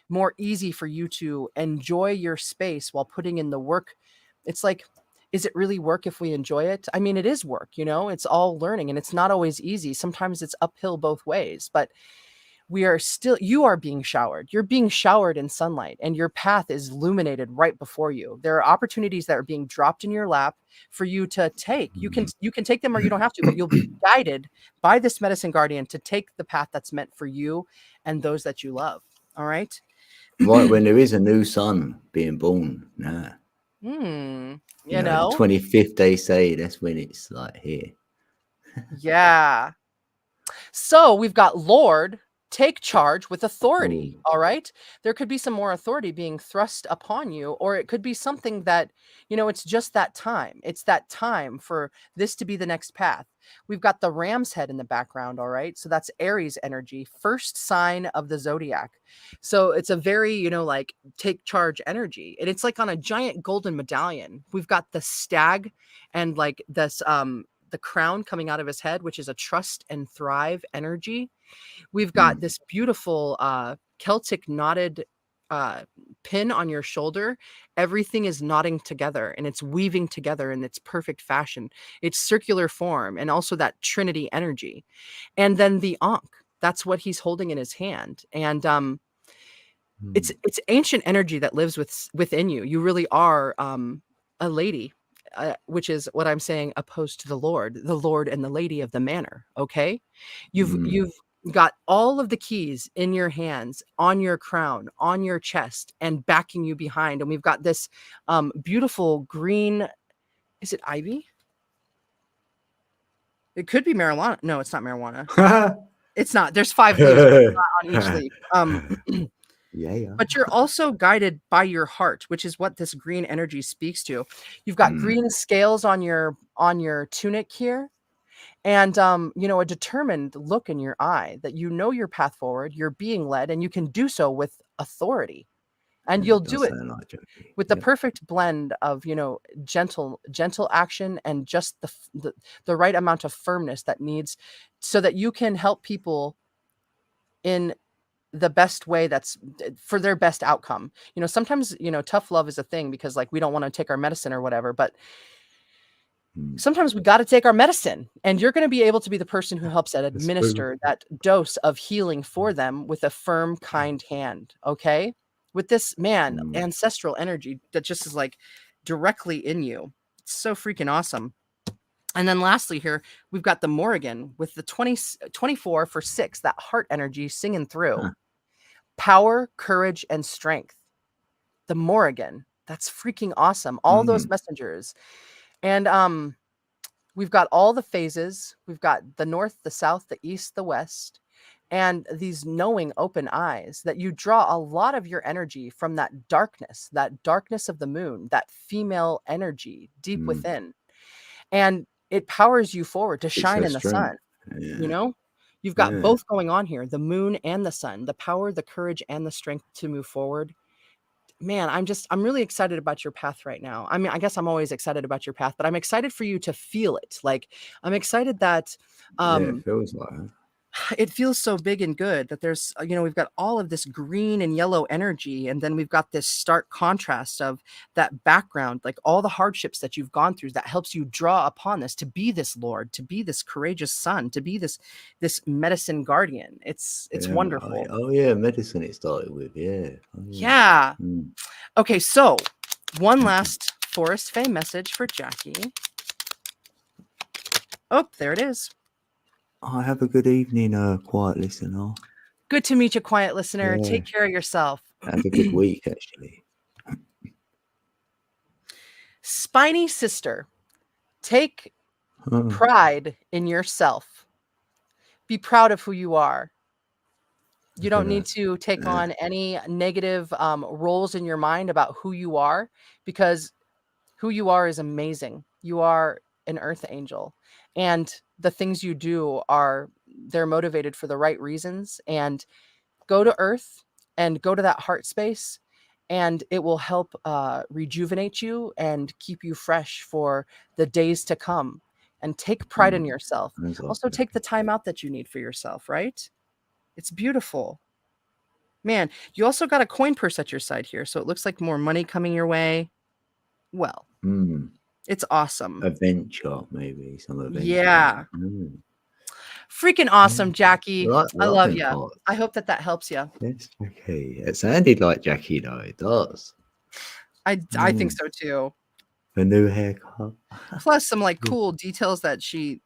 more easy for you to enjoy your space while putting in the work. It's like, is it really work if we enjoy it? I mean, it is work, you know, it's all learning, and it's not always easy. Sometimes it's uphill both ways, but you are being showered. You're being showered in sunlight, and your path is illuminated right before you. There are opportunities that are being dropped in your lap for you to take. You can take them or you don't have to, but you'll be guided by this medicine guardian to take the path that's meant for you and those that you love. All right. Right when there is a new sun being born. You know, the 25th, they say that's when it's like here. Yeah. So we've got Lord. Take charge with authority. All right. There could be some more authority being thrust upon you, or it could be something that, you know, it's just that time. It's that time for this to be the next path. We've got the ram's head in the background. All right. So that's Aries energy, first sign of the zodiac. So it's a very, you know, like take charge energy. And it's like on a giant golden medallion. We've got the stag and like this, the crown coming out of his head, which is a trust and thrive energy. We've got this beautiful Celtic knotted pin on your shoulder. Everything is knotting together, and it's weaving together in its perfect fashion. It's circular form, and also that Trinity energy. And then the Ankh, that's what he's holding in his hand. And it's ancient energy that lives within you. You really are a lady. which is what I'm saying, opposed to the Lord and the lady of the manor. Okay, you've got all of the keys in your hands, on your crown, on your chest, and backing you behind. And we've got this beautiful green. Is it ivy? It could be marijuana. No, it's not marijuana. It's not. There's 5 leaves on each leaf. Yeah. But you're also guided by your heart, which is what this green energy speaks to. You've got green scales on your tunic here, and a determined look in your eye that you know your path forward, you're being led, and you can do so with authority. And you'll do it with the perfect blend of, gentle action and just the right amount of firmness that needs, so that you can help people in the best way that's for their best outcome. Sometimes, tough love is a thing because like we don't want to take our medicine or whatever, but sometimes we got to take our medicine, and you're going to be able to be the person who helps administer that dose of healing for them with a firm, kind hand. Okay. With this ancestral energy that just is like directly in you. It's so freaking awesome. And then lastly here, we've got the Morrigan with the 24 for 6, that heart energy singing through. Power, courage, and strength. The Morrigan. That's freaking awesome. All those messengers. And we've got all the phases. We've got the north, the south, the east, the west. And these knowing open eyes that you draw a lot of your energy from that darkness of the moon, that female energy deep within. And it powers you forward to shine in the sun. You've got both going on here, the moon and the sun, the power, the courage, and the strength to move forward. Man, I'm really excited about your path right now. I mean, I guess I'm always excited about your path, but I'm excited for you to feel it. Like, I'm excited that it feels like it feels so big and good that there's, we've got all of this green and yellow energy. And then we've got this stark contrast of that background, like all the hardships that you've gone through that helps you draw upon this, to be this Lord, to be this courageous son, to be this medicine guardian. It's wonderful. Oh yeah. Medicine it started with. Yeah. Yeah. Okay. So one last Forest Fae message for Jackie. Oh, there it is. Have a good evening, quiet listener. Good to meet you, quiet listener. Yeah. Take care of yourself. Have a good week, actually. Spiny sister, take pride in yourself. Be proud of who you are. You don't need to take on any negative roles in your mind about who you are, because who you are is amazing. You are an earth angel, and the things you do they're motivated for the right reasons. And go to earth and go to that heart space, and it will help rejuvenate you and keep you fresh for the days to come. And take pride in yourself. Also take the time out that you need for yourself, right? It's beautiful. Man, you also got a coin purse at your side here, so it looks like more money coming your way. Well, it's awesome. Adventure, maybe some adventure. Yeah. Freaking awesome, Jackie. I love you. Parts. I hope that helps you. Yes, okay. It sounded like Jackie, though. It does. I think so too. A new haircut. Plus some like cool details that she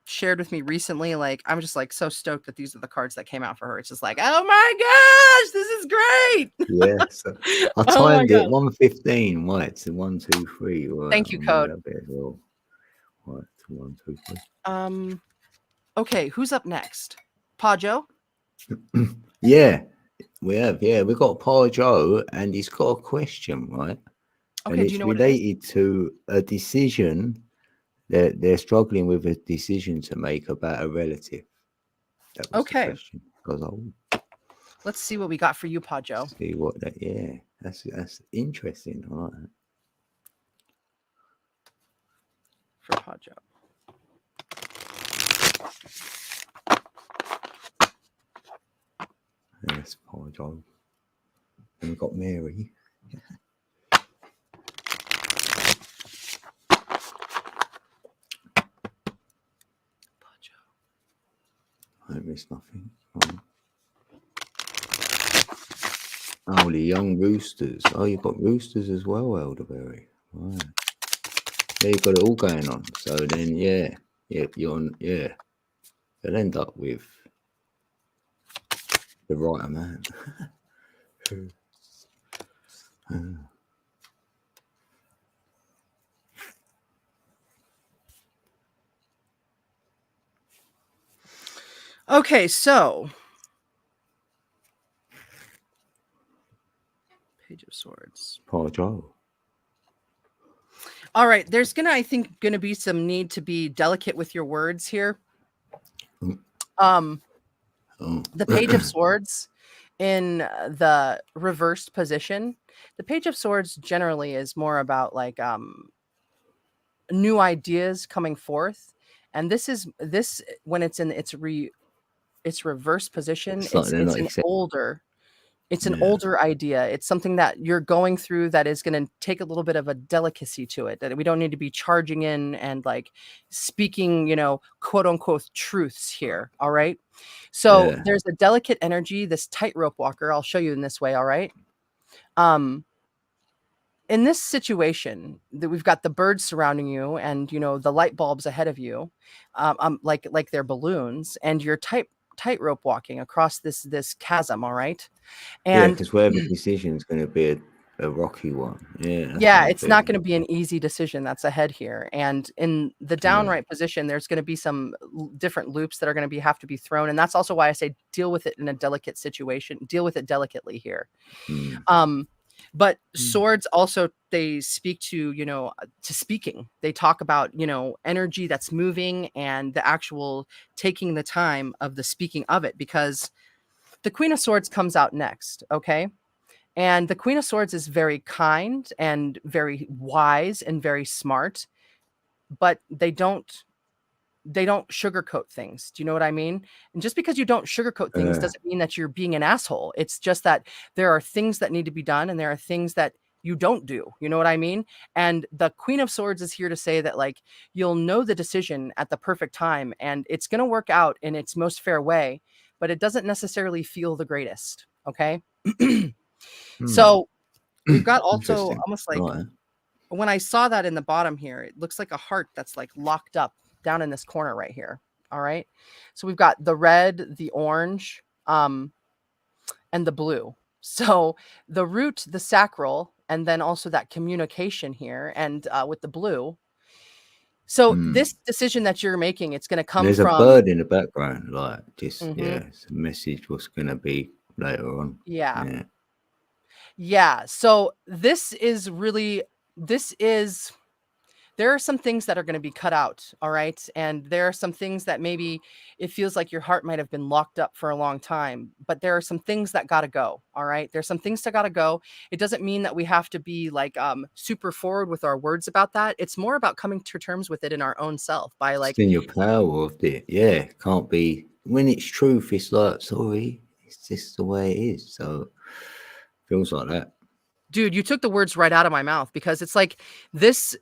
shared with me recently. Like, I'm just like so stoked that these are the cards that came out for her. It's just like, oh my gosh, this is great. Yes. I timed it 1:15. Right, so 1, 2, 3. Right, thank you, code. Right, 1, 2, 3. Okay, who's up next? Pa Joe? Yeah, we have. Yeah, we got Pa Joe, and he's got a question, right? Okay, and it's related to a decision that they're struggling with, a decision to make about a relative. That was the question. Let's see what we got for you, Pa Joe. See what that? Yeah, that's interesting. I like that. For Pa Joe. Yes, Pa Joe. And we got Mary. I missed nothing. Oh, the young roosters. Oh, you've got roosters as well, Elderberry. Right. You've got it all going on. So then, you'll end up with the right amount. Okay, so Page of Swords. All right, there's I think gonna be some need to be delicate with your words here. The Page of Swords in the reversed position. The Page of Swords generally is more about like new ideas coming forth, and this when it's in its reverse position. It's an older idea. It's something that you're going through that is going to take a little bit of a delicacy to it, that we don't need to be charging in and like speaking, quote unquote truths here. All right. So there's a delicate energy, this tightrope walker. I'll show you in this way. All right. In this situation that we've got the birds surrounding you and, the light bulbs ahead of you, like they're balloons, and you're tightrope walking across this chasm. All right. And because whatever decision is going to be a rocky one. It's not going to be an easy decision that's ahead here. And in the downright position, there's going to be some different loops that are going to have to be thrown. And that's also why I say deal with it in a delicate situation. Deal with it delicately here. But swords also, they speak to, to speaking. They talk about, energy that's moving and the actual taking the time of the speaking of it, because the Queen of Swords comes out next. Okay. And the Queen of Swords is very kind and very wise and very smart, but they don't sugarcoat things. Do you know what I mean? And just because you don't sugarcoat things doesn't mean that you're being an asshole. It's just that there are things that need to be done and there are things that you don't do. You know what I mean? And the Queen of Swords is here to say that, like, you'll know the decision at the perfect time and it's going to work out in its most fair way, but it doesn't necessarily feel the greatest. Okay. So we've got also almost like, when I saw that in the bottom here, it looks like a heart that's like locked up down in this corner right here. All right. So we've got the red, the orange, and the blue. So the root, the sacral, and then also that communication here, and with the blue. So this decision that you're making, it's going to come from... There's a bird in the background, like just, it's a message what's going to be later on. Yeah. So there are some things that are going to be cut out. All right. And there are some things that maybe it feels like your heart might have been locked up for a long time, but there are some things that got to go. All right. There's some things that got to go. It doesn't mean that we have to be like super forward with our words about that. It's more about coming to terms with it in our own self by like... It's in your power of it. Yeah. Can't be, when it's truth, it's like, sorry, it's just the way it is. So feels like that. Dude, you took the words right out of my mouth, because it's like this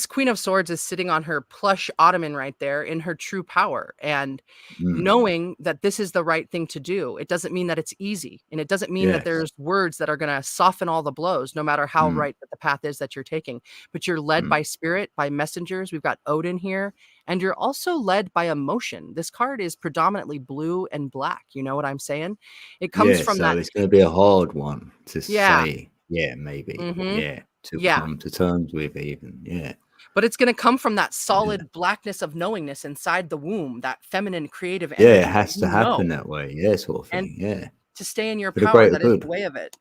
Queen of Swords is sitting on her plush ottoman right there in her true power, and knowing that this is the right thing to do. It doesn't mean that it's easy, and it doesn't mean that there's words that are going to soften all the blows, no matter how right that the path is that you're taking. But you're led by spirit, by messengers. We've got Odin here, and you're also led by emotion. This card is predominantly blue and black. You know what I'm saying? It comes from that. It's going to be a hard one to say. Yeah, maybe. To come to terms with even. But it's going to come from that solid blackness of knowingness inside the womb, that feminine creative energy. Yeah, it has to happen that way. Sort of thing. And to stay in your power, that is the way of it.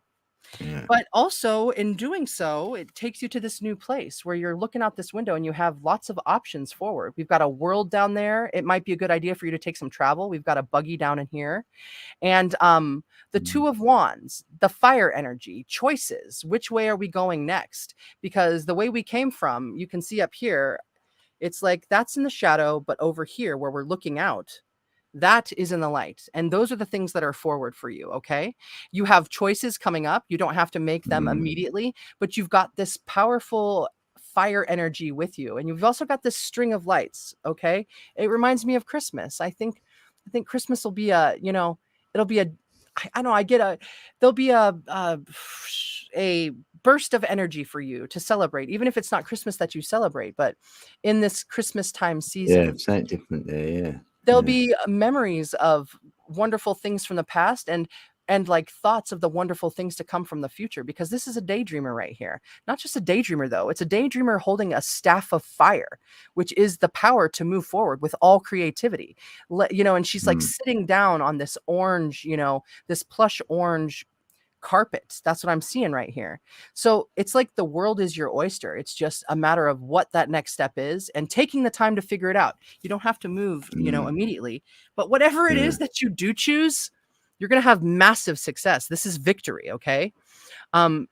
Yeah. But also in doing so, it takes you to this new place where you're looking out this window and you have lots of options forward. We've got a world down there. It might be a good idea for you to take some travel. We've got a buggy down in here. And the Two of Wands, the fire energy, choices. Which way are we going next? Because the way we came from, you can see up here, it's like that's in the shadow, but over here where we're looking out, that is in the light. And those are the things that are forward for you. Okay. You have choices coming up. You don't have to make them immediately, but you've got this powerful fire energy with you. And you've also got this string of lights. Okay. It reminds me of Christmas. I think Christmas will be it'll be there'll be a burst of energy for you to celebrate, even if it's not Christmas that you celebrate, but in this Christmas time season. Yeah, something different there. Yeah. There'll be memories of wonderful things from the past and like thoughts of the wonderful things to come from the future, because this is a daydreamer right here. Not just a daydreamer though. It's a daydreamer holding a staff of fire, which is the power to move forward with all creativity. And she's like sitting down on this orange, this plush orange carpet. That's what I'm seeing right here. So it's like the world is your oyster. It's just a matter of what that next step is and taking the time to figure it out. You don't have to move, immediately, but whatever it is that you do choose, you're going to have massive success. This is victory. Okay.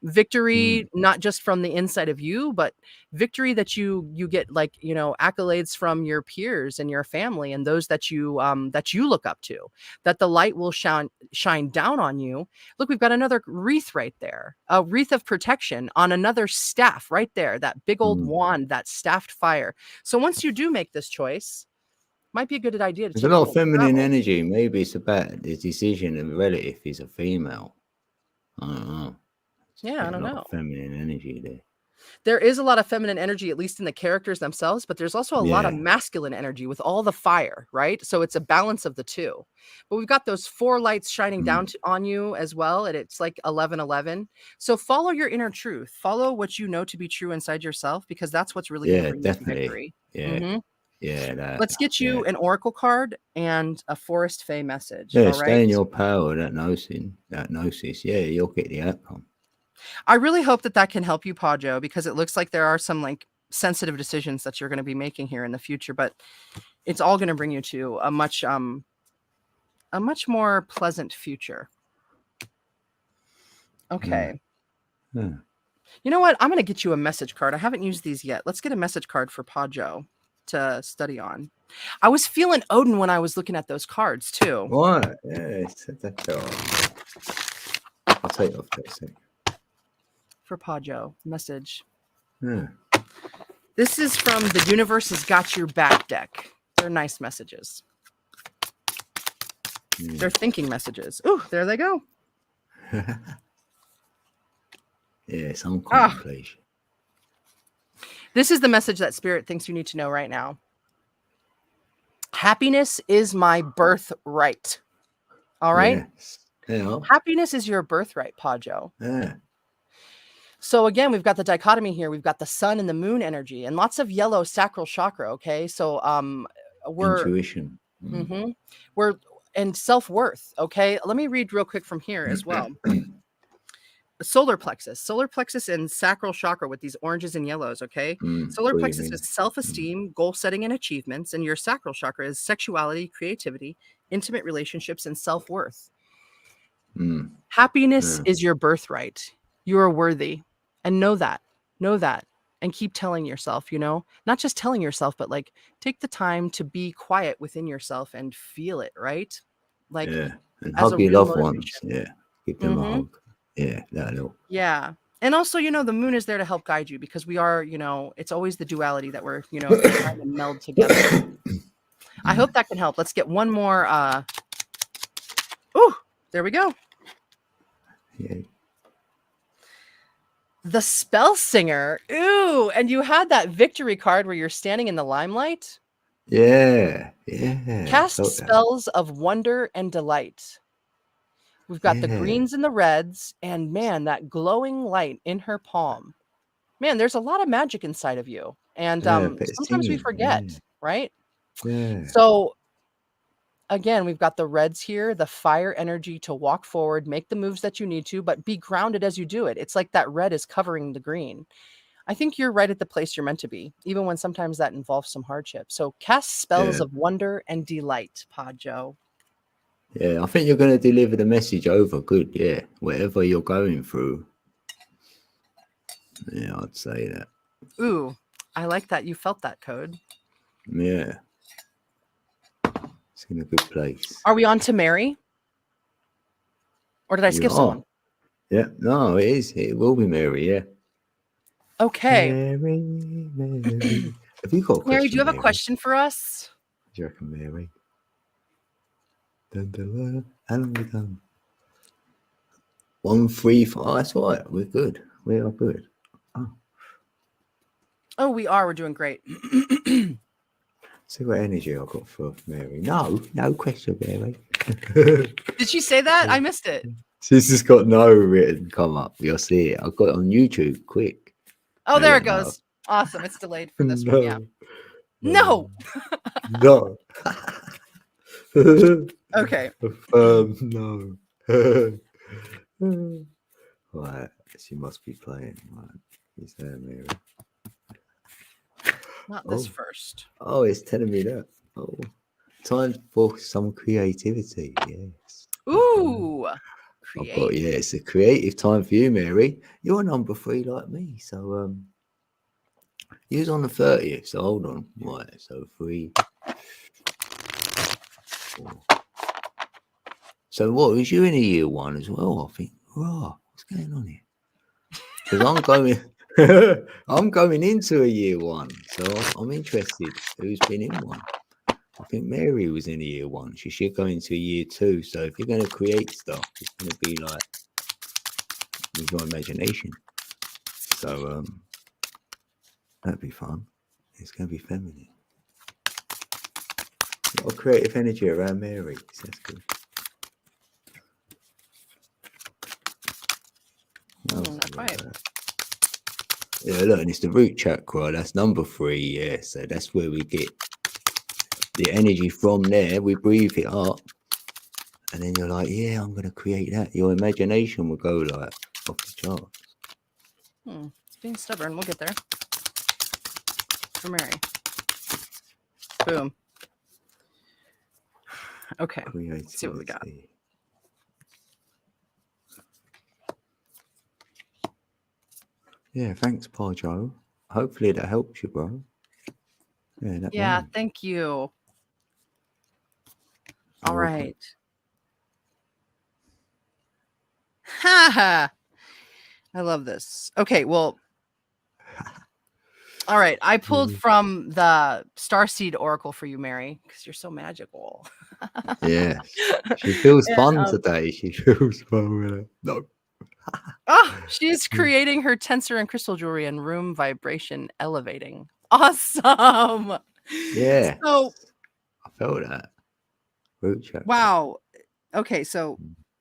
Victory, not just from the inside of you, but victory that you get, like, accolades from your peers and your family and those that you look up to, that the light will shine down on you. Look, we've got another wreath right there, a wreath of protection on another staff right there, that big old wand, that staffed fire. So once you do make this choice, might be a good idea to There's take a lot of feminine travel. energy. Maybe it's about the decision of a relative is a female. I don't know. Yeah, I don't know. Feminine energy there. There is a lot of feminine energy, at least in the characters themselves, but there's also a lot of masculine energy with all the fire, right? So it's a balance of the two. But we've got those 4 lights shining down on you as well, and it's like 11:11. So follow your inner truth. Follow what you know to be true inside yourself, because that's what's really going to bring you to victory. Yeah. Yeah. Let's get you an oracle card and a Forest Fae message. Yeah, all stay right? in your power, that gnosis. Yeah, you'll get the outcome. I really hope that can help you, Pajo, because it looks like there are some like sensitive decisions that you're going to be making here in the future, but it's all going to bring you to a much more pleasant future. Okay. Yeah. You know what? I'm going to get you a message card. I haven't used these yet. Let's get a message card for Pajo to study on. I was feeling Odin when I was looking at those cards too. What? Yeah, I'll take it off that second. For Pajo, message. Yeah. This is from the Universe Has Got Your Back deck. They're nice messages. They're thinking messages. Ooh, there they go. Yeah, some contemplation. This is the message that Spirit thinks you need to know right now. Happiness is my birthright. All right? Yes. Yeah. Happiness is your birthright, Pajo. Yeah. So again, we've got the dichotomy here. We've got the sun and the moon energy and lots of yellow sacral chakra. Okay. So we're intuition. We're and self-worth. Okay. Let me read real quick from here as well. Solar plexus and sacral chakra with these oranges and yellows. Okay. Solar plexus is self-esteem, goal setting, and achievements. And your sacral chakra is sexuality, creativity, intimate relationships, and self-worth. Happiness is your birthright. You are worthy. And know that, and keep telling yourself, not just telling yourself, but like take the time to be quiet within yourself and feel it, right? Like, and hug your loved ones. Yeah. Give them a hug. Yeah, that'll. Yeah. And also, the moon is there to help guide you, because we are, it's always the duality that we're, trying to meld together. I hope that can help. Let's get one more. Ooh, there we go. Yeah. The Spell Singer. Ooh, and you had that victory card where you're standing in the limelight. Yeah. Cast spells of wonder and delight. We've got the greens and the reds, and man, that glowing light in her palm. Man, there's a lot of magic inside of you. And sometimes we forget, right? Yeah. So again, we've got the reds here, the fire energy to walk forward, make the moves that you need to, but be grounded as you do it. It's like that red is covering the green. I think you're right at the place you're meant to be, even when sometimes that involves some hardship. So cast spells of wonder and delight, Pajo. Yeah, I think you're going to deliver the message over good. Yeah, whatever you're going through. Yeah, I'd say that. Ooh, I like that. You felt that code. Yeah. It's in a good place. Are we on to Mary? Or did I skip someone? Yeah, no, it is. It will be Mary, yeah. Okay. Mary. Have you got a question, Mary, do you have a question for us? Do you reckon, Mary? Dun, dun, dun, dun. 1, 3, 4. Oh, that's right. We're good. We are good. Oh, we are. We're doing great. See what energy I got for Mary. No question, Mary. Did she say that? I missed it. She's just got no written come up. You'll see it. I got it on YouTube. Quick. Oh, there it goes. No. Awesome. It's delayed for this one. Yeah. No. No. Okay. No. Right. She must be playing. Right. He's there, Mary. Not this first. Oh, it's telling me that. Oh, time for some creativity. Yes. Ooh. It's a creative time for you, Mary. You're number 3 like me. So you was on the 30th. So hold on. Right. So 3. 4. So what was you in a year 1 as well? I think. Right. What's going on here? Because I'm going. I'm going into a year 1, so I'm interested. Who's been in one? I think Mary was in a year 1. She should go into a year 2. So if you're going to create stuff, it's going to be like with your imagination. So that'd be fun. It's going to be feminine. A lot of creative energy around Mary. So that's good. Not quite. Yeah, look, and it's the root chakra. That's number 3. Yeah, so that's where we get the energy from there. We breathe it up, and then you're like, yeah, I'm going to create that. Your imagination will go like off the charts. It's being stubborn. We'll get there. For Mary. Boom. Okay. Let's see what we got. Yeah, thanks, Paul Joe. Hopefully that helps you, bro. Yeah, thank you. All right. Ha ha. I love this. Okay, well. All right. I pulled from the Starseed Oracle for you, Mary, because you're so magical. Yeah. She feels fun today. She feels fun with it. No. She's creating her tensor and crystal jewelry and room vibration elevating. Awesome. Yeah. So I felt that. Root chakra. Wow. Okay, so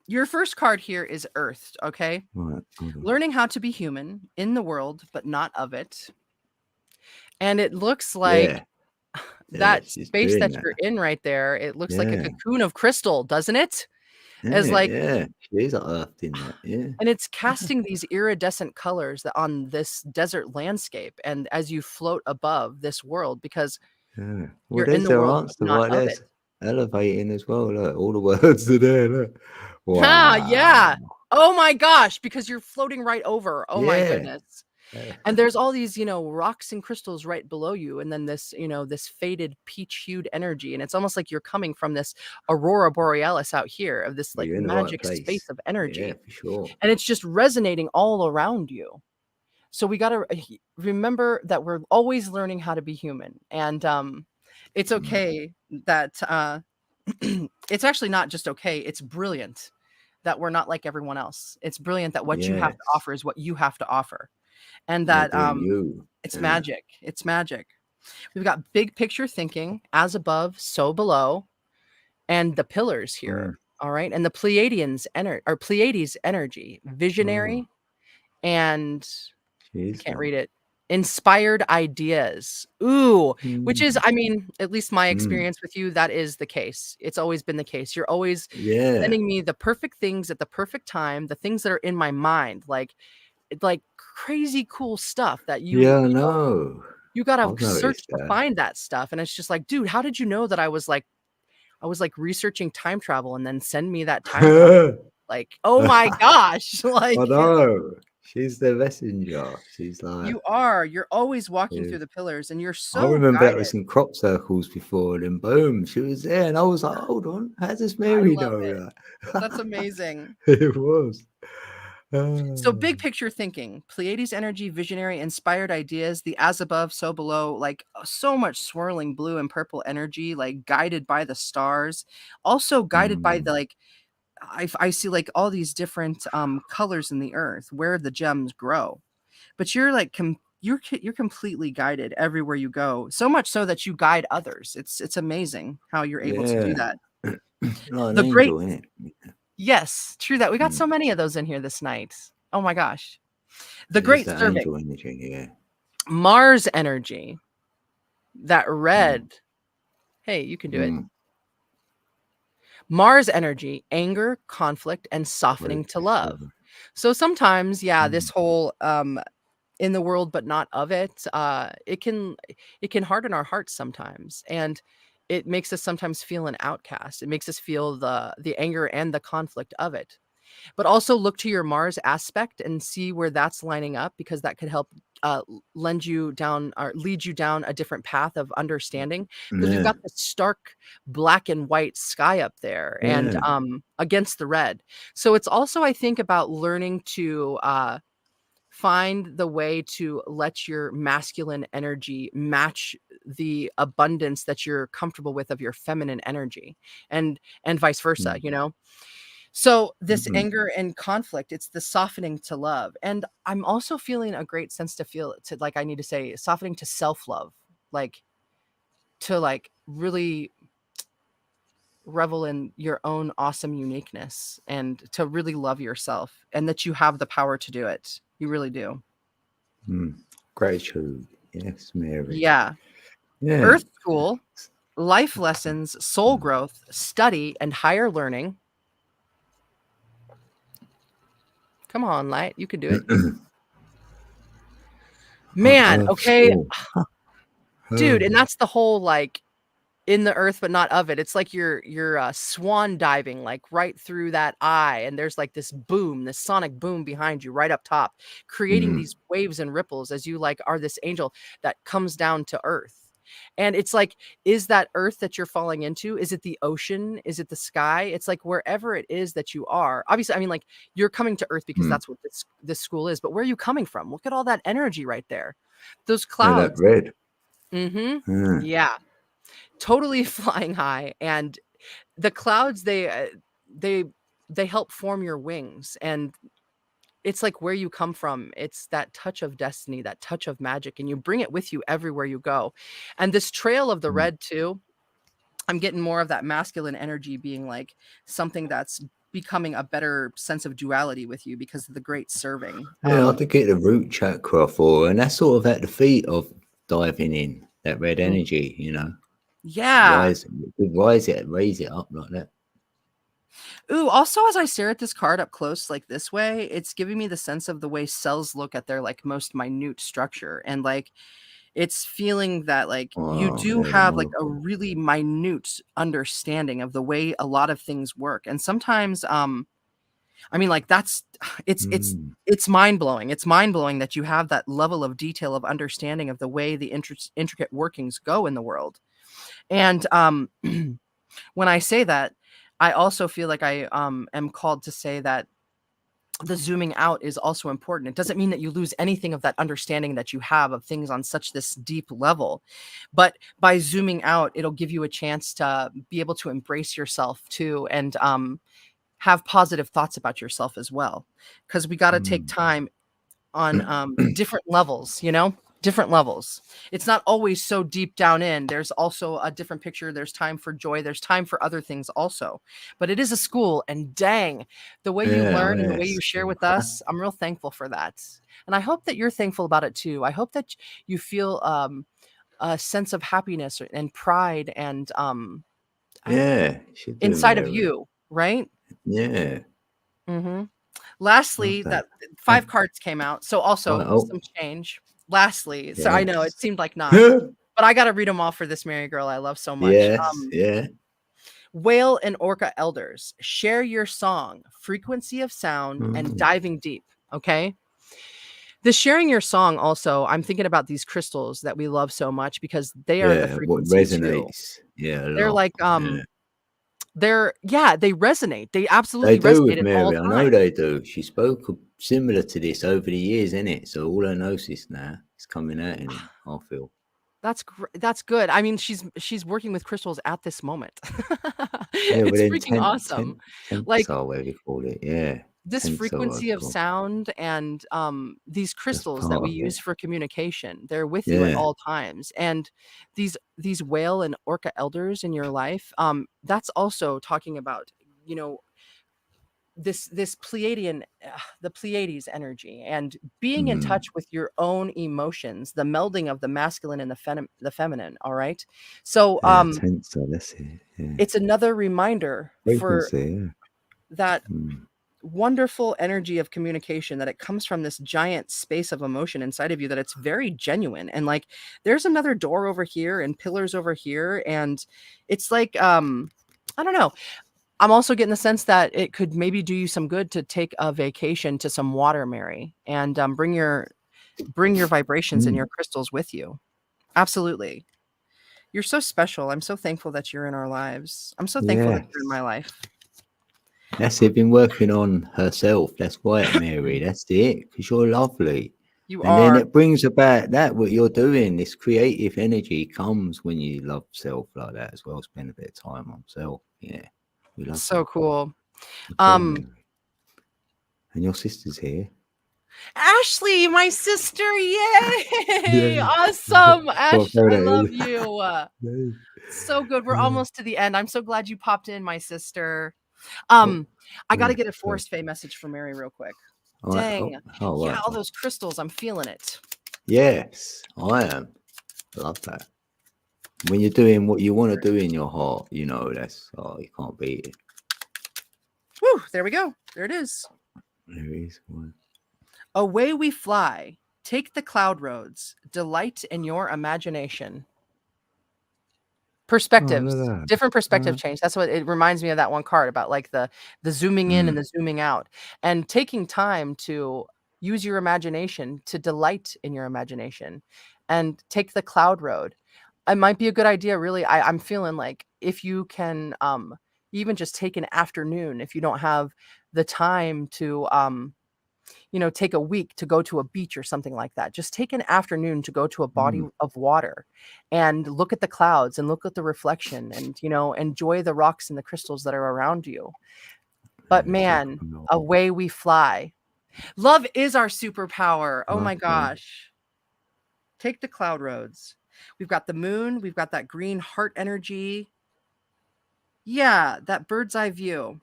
your first card here is Earth, okay? Right. Learning how to be human in the world, but not of it. And it looks like that space that you're in right there, it looks like a cocoon of crystal, doesn't it? As like she's earthed in that, and it's casting these iridescent colors on this desert landscape, and as you float above this world, because you're in the world, not of it. Elevating as well. Look, all the words are there. Look. Wow. Yeah. Oh my gosh, because you're floating right over. Oh my goodness. And there's all these, rocks and crystals right below you. And then this, this faded peach hued energy. And it's almost like you're coming from this aurora borealis out here of this like magic space of energy. Yeah, for sure. And it's just resonating all around you. So we got to remember that we're always learning how to be human. And it's okay that it's actually not just okay. It's brilliant that we're not like everyone else. It's brilliant that what you have to offer is what you have to offer. And that it's magic. It's magic. We've got big picture thinking, as above, so below, and the pillars here. All right. And the Pleiadians Pleiades energy, visionary, and I can't read it. Inspired ideas. Ooh, which is, I mean, at least my experience with you, that is the case. It's always been the case. You're always sending me the perfect things at the perfect time, the things that are in my mind, like crazy cool stuff that you you gotta search to find that stuff. And it's just like, dude, how did you know that I was like researching time travel and then send me that time travel? Like, oh my gosh. Like, I know. She's the messenger. She's like, you're always walking through the pillars, and you're so I remember guided. that was some crop circles before, and then boom, she was there, and I was like, hold on, how does Mary know that? That's amazing. It was. So big picture thinking, Pleiades energy, visionary, inspired ideas, the as above, so below, like so much swirling blue and purple energy, like guided by the stars, also guided by the I see like all these different colors in the earth where the gems grow, but you're like you're completely guided everywhere you go, so much so that you guide others. It's amazing how you're able to do that. Like an The great angel, isn't it? Yes, true that. We got so many of those in here this night. Oh my gosh. The It is great that serving. angel energy, yeah. Mars energy. That red. Hey, you can do it. Mars energy, anger, conflict, and softening to love. So sometimes, yeah, this whole in the world but not of it, it can harden our hearts sometimes, and it makes us sometimes feel an outcast. It makes us feel the anger and the conflict of it. But also look to your Mars aspect and see where that's lining up, because that could help lend you down or lead you down a different path of understanding, because we've got the stark black and white sky up there and against the red. So it's also, I think, about learning to find the way to let your masculine energy match the abundance that you're comfortable with of your feminine energy, and vice versa, you know? So this anger and conflict, it's the softening to love. And I'm also feeling a great sense to feel to, like, I need to say softening to self-love, like to like really revel in your own awesome uniqueness and to really love yourself, and that you have the power to do it. You really do. Gratitude. Yes, Mary. Yeah. Earth School, life lessons, soul growth, study, and higher learning. Come on, Light. You can do it. Man, okay. Dude, and that's the whole, like, in the earth, but not of it. It's like you're swan diving, like, right through that eye, and there's, like, this boom, this sonic boom behind you right up top, creating these waves and ripples as you, like, are this angel that comes down to earth. And it's like, is that earth that you're falling into? Is it the ocean? Is it the sky? It's like wherever it is that you are. Obviously, I mean, like, you're coming to earth because that's what this school is. But where are you coming from? Look at all that energy right there. Those clouds. That red. Yeah. Totally flying high. And the clouds, they help form your wings. And it's like where you come from. It's that touch of destiny, that touch of magic, and you bring it with you everywhere you go. And this trail of the red too, I'm getting more of that masculine energy being like something that's becoming a better sense of duality with you because of the great serving. Yeah, I have to get the root chakra for, and that's sort of at the feet of diving in that red energy, you know. Yeah. Raise it up like that. Ooh, also, as I stare at this card up close, like this way, it's giving me the sense of the way cells look at their like most minute structure. And like, it's feeling that like you do have like a really minute understanding of the way a lot of things work. And sometimes, I mean, like it's mind blowing. It's mind blowing that you have that level of detail of understanding of the way the intricate workings go in the world. And when I say that, I also feel like I am called to say that the zooming out is also important. It doesn't mean that you lose anything of that understanding that you have of things on such this deep level, but by zooming out, it'll give you a chance to be able to embrace yourself too, and have positive thoughts about yourself as well. Because we got to take time on different levels, you know? Different levels. It's not always so deep down in. There's also a different picture. There's time for joy. There's time for other things also. But it is a school, and dang, the way you learn and the way you share with us, I'm real thankful for that. And I hope that you're thankful about it too. I hope that you feel a sense of happiness and pride and inside of you, right? Yeah. Lastly, that 5 cards came out. So also some change. Lastly, so I know it seemed like not, but I got to read them all for this Mary girl I love so much. Whale and Orca elders, share your song, frequency of sound, and diving deep. Okay. The sharing your song also, I'm thinking about these crystals that we love so much because they are the frequency what resonates. too. Yeah, they're like they resonate. They absolutely they do resonate with at Mary. all I times. know they do. She spoke similar to this over the years, isn't it? So all her gnosis now is coming out in it, I feel. That's good. I mean, she's working with crystals at this moment. Yeah, It's within freaking awesome. Like, tensile, whatever you call it. Yeah, this tensile, I frequency of call. sound and these That's crystals that part we of it. use for communication, they're with you at Yeah. all times. And these whale and orca elders in your life, that's also talking about, you know, this Pleiadian, the Pleiades energy, and being in touch with your own emotions, the melding of the masculine and the feminine. All right, so Yeah, tensile, that's it. Yeah. it's another reminder for Frequency, yeah. that Mm. wonderful energy of communication, that it comes from this giant space of emotion inside of you, that it's very genuine. And like, there's another door over here and pillars over here, and it's like, I don't know. I'm also getting the sense that it could maybe do you some good to take a vacation to some water, Mary, and bring your vibrations and your crystals with you. Absolutely. You're so special. I'm so thankful that you're in our lives. I'm so thankful that you're in Yes. my life. That's it, been working on herself. That's right, Mary. That's it. Because you're lovely. You And then are. it brings about that what you're doing. This creative energy comes when you love self like that as well. Spend a bit of time on self. Yeah. We love So that. cool. Cool, Mary. And your sister's here. Ashley, my sister. Yay. Yeah. Awesome. Well, Ash, I love you. no. So good. We're almost to the end. I'm so glad you popped in, my sister. Oh, I got to yeah, get a sorry. Forest Fae message from Mary real quick. All right. Dang. Oh, Yeah, right. all those crystals. I'm feeling it. Yes, I am. I love that. When you're doing what you want to do in your heart, you know, that's, you can't beat it. Woo, there we go. There it is. There is one. Away we fly. Take the cloud roads. Delight in your imagination. Perspectives, different perspective change. That's what it reminds me of, that one card about like the zooming in and the zooming out, and taking time to use your imagination, to delight in your imagination, and take the cloud road. It might be a good idea, really. I'm feeling like if you can even just take an afternoon, if you don't have the time to take a week to go to a beach or something like that. Just take an afternoon to go to a body of water and look at the clouds and look at the reflection, and, enjoy the rocks and the crystals that are around you. But man, away we fly. Love is our superpower. Oh my gosh. Take the cloud roads. We've got the moon. We've got that green heart energy. Yeah, that bird's eye view.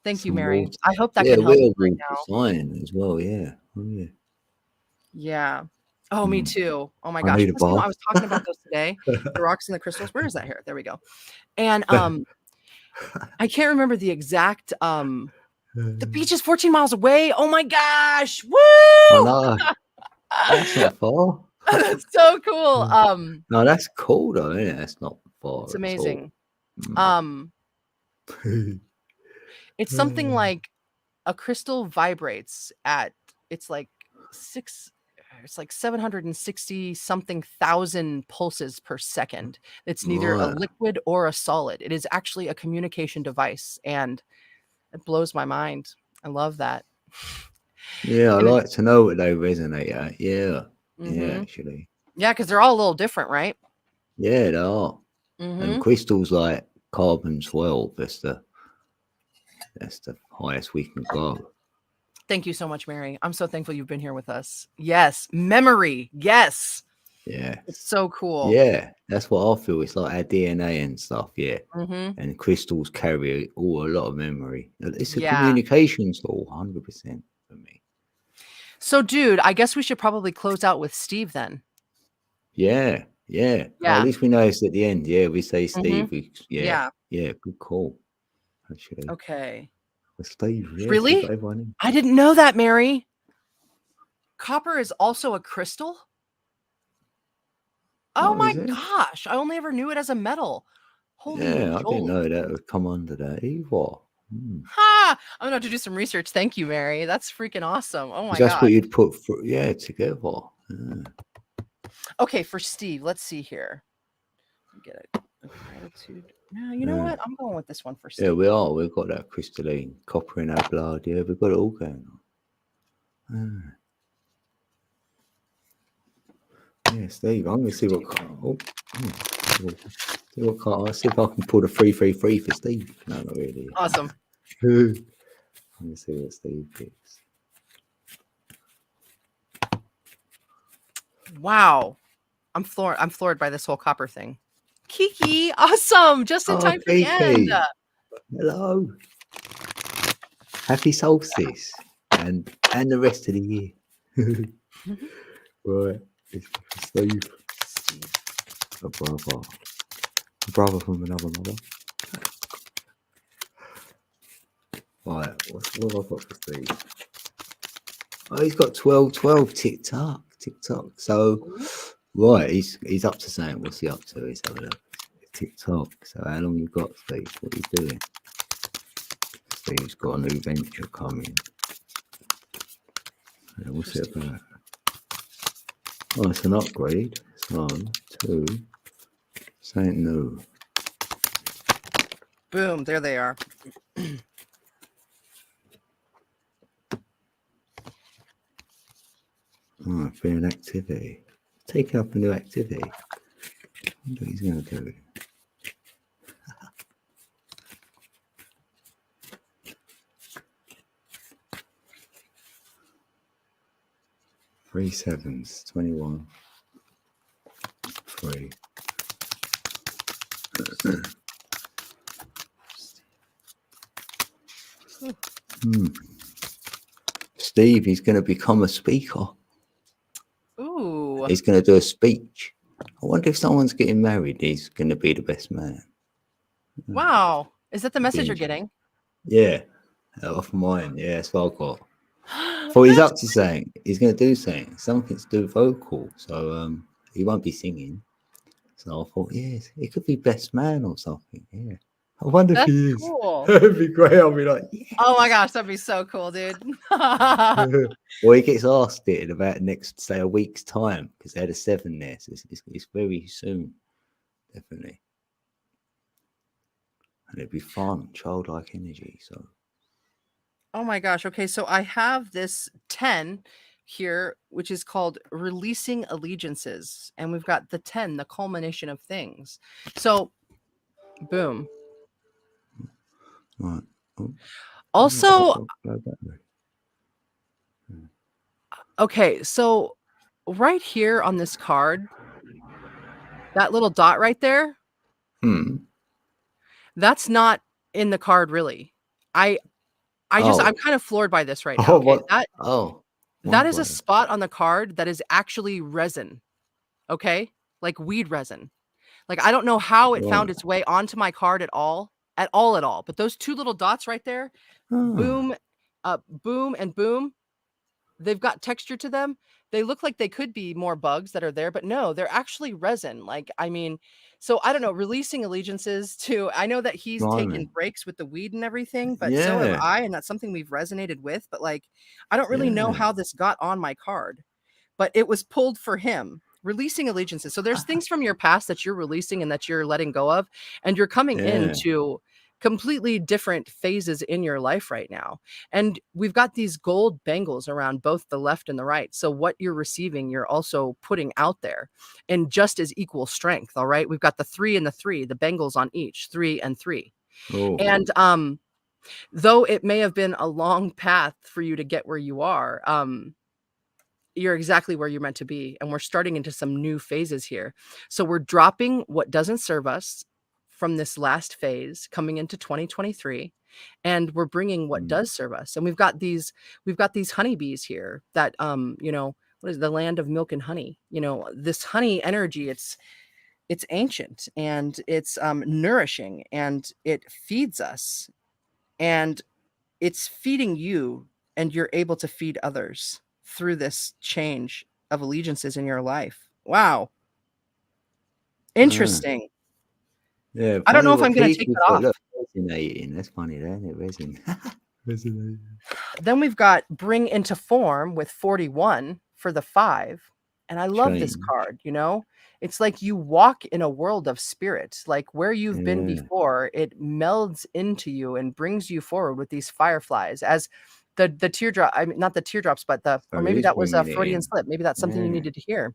Thank you, Mary. I hope that can help you right now. Sign as well, yeah. Oh, yeah. Yeah. Oh, me too. Oh my gosh. I was talking about those today. The rocks and the crystals. Where is that here? There we go. And I can't remember the exact the beach is 14 miles away. Oh my gosh. Woo! Oh, no. That's not far. That's so cool. No, that's cool though, isn't it? That's not far. It's amazing. It's something like a crystal vibrates at, it's like 760 something thousand pulses per second. It's neither a liquid or a solid. It is actually a communication device, and it blows my mind. I love that. Yeah, I like to know what they resonate at. Yeah. Yeah, actually. Yeah, because they're all a little different, right? Yeah, they are. And crystals like carbon-12, that's the highest we can go. Thank you so much, Mary. I'm so thankful you've been here with us. Yes. Memory. Yes. Yeah. It's so cool. Yeah. That's what I feel. It's like our DNA and stuff. Yeah. And crystals carry a lot of memory. It's a communication tool, 100% for me. So, dude, I guess we should probably close out with Steve then. Yeah. Yeah. Well, at least we know it's at the end. Yeah. We say Steve. Yeah. Good call. Actually. Okay. Steve, really? I didn't know that, Mary. Copper is also a crystal? Oh my gosh. I only ever knew it as a metal. Holy I didn't know that would come under that either. Ha! I'm going to have to do some research. Thank you, Mary. That's freaking awesome. Oh my god. That's what you'd put together. Okay, for Steve, let's see here. Get it. Gratitude. No, you know what? I'm going with this one for Steve. Yeah, we are. We've got that crystalline copper in our blood. Yeah, we've got it all going on. Yeah, Steve, I'm gonna see what card. See what card. I'll see if I can pull the 3-3-3 for Steve. No, not really. Awesome. I'm gonna see what Steve picks. Wow. I'm floored by this whole copper thing. Kiki, awesome. Just in time for the end. Hello. Happy solstice. And the rest of the year. Right. It's Steve. A brother. A brother from another mother. Right, what have I got for Steve? Oh, he's got 12-12 TikTok. So, right, he's up to something. What's he up to? Let's have a look. TikTok. So, how long you got, Steve? What are you doing? Steve's got a new venture coming. Yeah, what's it about? Oh, it's an upgrade. It's 1, 2. Something new. Boom, there they are. Oh, for an activity. Taking up a new activity. I wonder what he's going to do. Three sevens, 21. 3. Steve, he's going to become a speaker. Ooh. He's going to do a speech. I wonder if someone's getting married, he's going to be the best man. Wow. Is that the message you're getting? Yeah. Off mine. Yeah, that's what I got. So he's up to saying he's going to do something to do vocal. So he won't be singing. So I thought, yes, it could be best man or something. Yeah. I wonder if he is. Cool. That'd be great. I'll be like, yes. Oh my gosh, that'd be so cool, dude. Well, he gets asked it in about next, say, a week's time because they had a 7 there. So it's very soon, definitely. And it'd be fun, childlike energy. So. Oh my gosh. Okay, so I have this 10 here, which is called Releasing Allegiances. And we've got the 10, the culmination of things. So, boom. Right. Oh. Also, okay, so right here on this card, that little dot right there, that's not in the card really. I'm kind of floored by this right now. Okay? That is a spot on the card that is actually resin. Okay? Like weed resin. Like I don't know how it found its way onto my card at all. But those 2 little dots right there, boom, boom, and boom, they've got texture to them. They look like they could be more bugs that are there, but no, they're actually resin. Like, I mean, so I don't know, releasing allegiances to, I know that he's taken breaks with the weed and everything, but so have I, and that's something we've resonated with. But like, I don't really know how this got on my card, but it was pulled for him. Releasing allegiances. So there's things from your past that you're releasing and that you're letting go of, and you're coming into completely different phases in your life right now. And we've got these gold bangles around both the left and the right. So what you're receiving, you're also putting out there in just as equal strength. All right. We've got the 3 and the 3, the bangles on each, 3 and 3. And though it may have been a long path for you to get where you are, you're exactly where you're meant to be. And we're starting into some new phases here. So we're dropping what doesn't serve us from this last phase coming into 2023. And we're bringing what does serve us. And we've got these honeybees here that, you know, what is the land of milk and honey? You know, this honey energy, it's ancient and it's nourishing and it feeds us and it's feeding you, and you're able to feed others through this change of allegiances in your life. Wow. Interesting. Yeah. I don't know if I'm going to take that off. Look, resonating. That's funny, then. It resonating. Then we've got bring into form with 41 for the 5. And I love this card, you know? It's like you walk in a world of spirit, like where you've been before, it melds into you and brings you forward with these fireflies as the teardrop, I mean, not the teardrops, but or maybe that was a Freudian slip. Maybe that's something you needed to hear.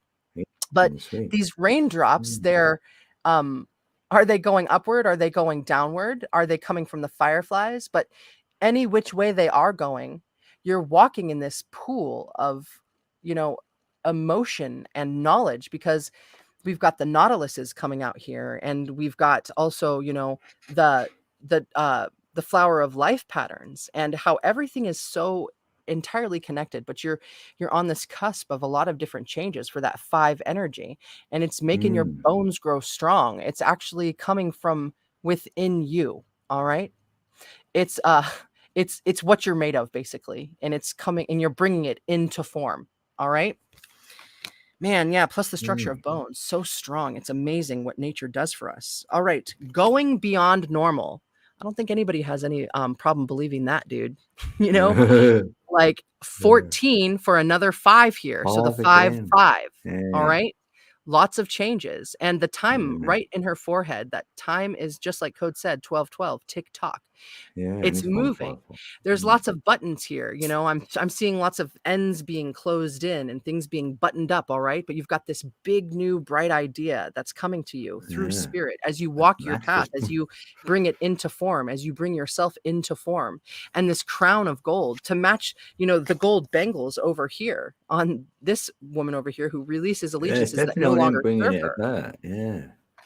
But Sweet. these raindrops, they're are they going upward? Are they going downward? Are they coming from the fireflies? But any which way they are going, you're walking in this pool of, you know, emotion and knowledge, because we've got the nautiluses coming out here, and we've got also, you know, the the flower of life patterns, and how everything is so entirely connected. But you're on this cusp of a lot of different changes for that 5 energy, and it's making your bones grow strong. It's actually coming from within you. All right. It's it's what you're made of, basically, and it's coming, and you're bringing it into form. All right. Man, yeah, plus the structure of bones, so strong. It's amazing what nature does for us. All right, going beyond normal. I don't think anybody has any problem believing that, dude. You know, like 14 for another 5 here. So the 5, again. 5. Yeah. All right. Lots of changes. And the time right in her forehead, that time is just like Code said, 1212, tick tock. Yeah, It's moving. There's lots of buttons here. You know, I'm seeing lots of ends being closed in and things being buttoned up. All right. But you've got this big new bright idea that's coming to you through spirit as you walk your path, as you bring it into form, as you bring yourself into form. And this crown of gold to match, you know, the gold bangles over here on this woman over here who releases allegiances that no longer serve her. Yeah.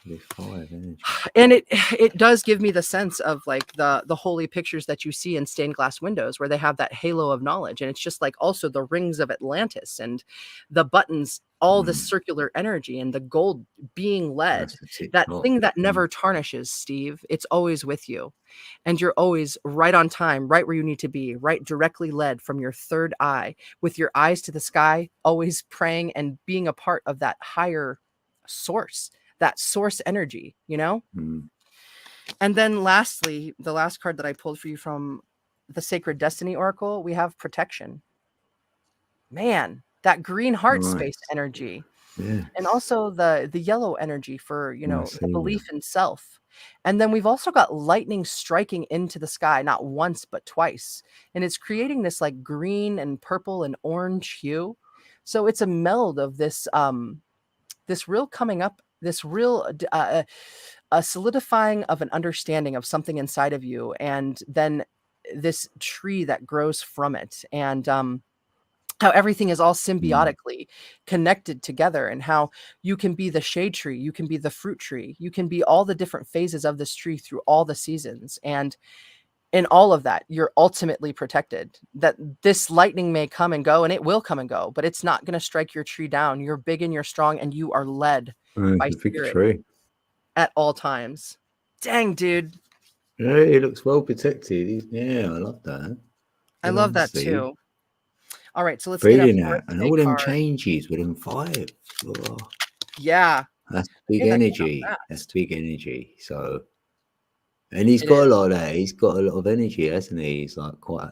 This 5 energy. And it does give me the sense of like the holy pictures that you see in stained glass windows, where they have that halo of knowledge, and it's just like also the rings of Atlantis and the buttons, all the circular energy and the gold being led, that thing that never tarnishes, Steve. It's always with you, and you're always right on time, right where you need to be, right directly led from your third eye, with your eyes to the sky, always praying and being a part of that higher source, that source energy, you know? And then lastly, the last card that I pulled for you from the Sacred Destiny Oracle, we have protection. Man, that green heart space energy. Yeah. And also the yellow energy for, you know, the belief in self. And then we've also got lightning striking into the sky, not once, but twice. And it's creating this like green and purple and orange hue. So it's a meld of this, this real coming up, this real a solidifying of an understanding of something inside of you, and then this tree that grows from it, and how everything is all symbiotically connected together, and how you can be the shade tree, you can be the fruit tree, you can be all the different phases of this tree through all the seasons. And in all of that, you're ultimately protected. That this lightning may come and go, and it will come and go, but it's not going to strike your tree down. You're big and you're strong, and you are led by spirit at all times. Dang, dude. Yeah, it looks well protected. Yeah, I love that. I love that too. All right, so let's get that. And all them changes with them 5. Oh. Yeah. That's big energy. That's big energy. So, and he's got a lot of that. He's got a lot of energy, hasn't he? He's like quite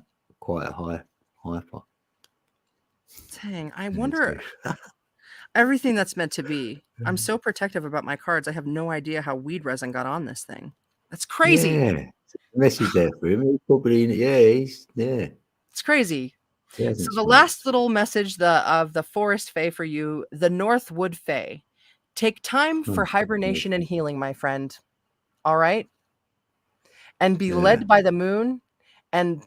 a hyper. Dang, I wonder everything that's meant to be. I'm so protective about my cards. I have no idea how weed resin got on this thing. That's crazy. Yeah, message there for him. He's probably It's crazy. So the last little message of the Forest Fae for you, the Northwood Fae. Take time for hibernation and healing, my friend. All right? And be led by the moon, and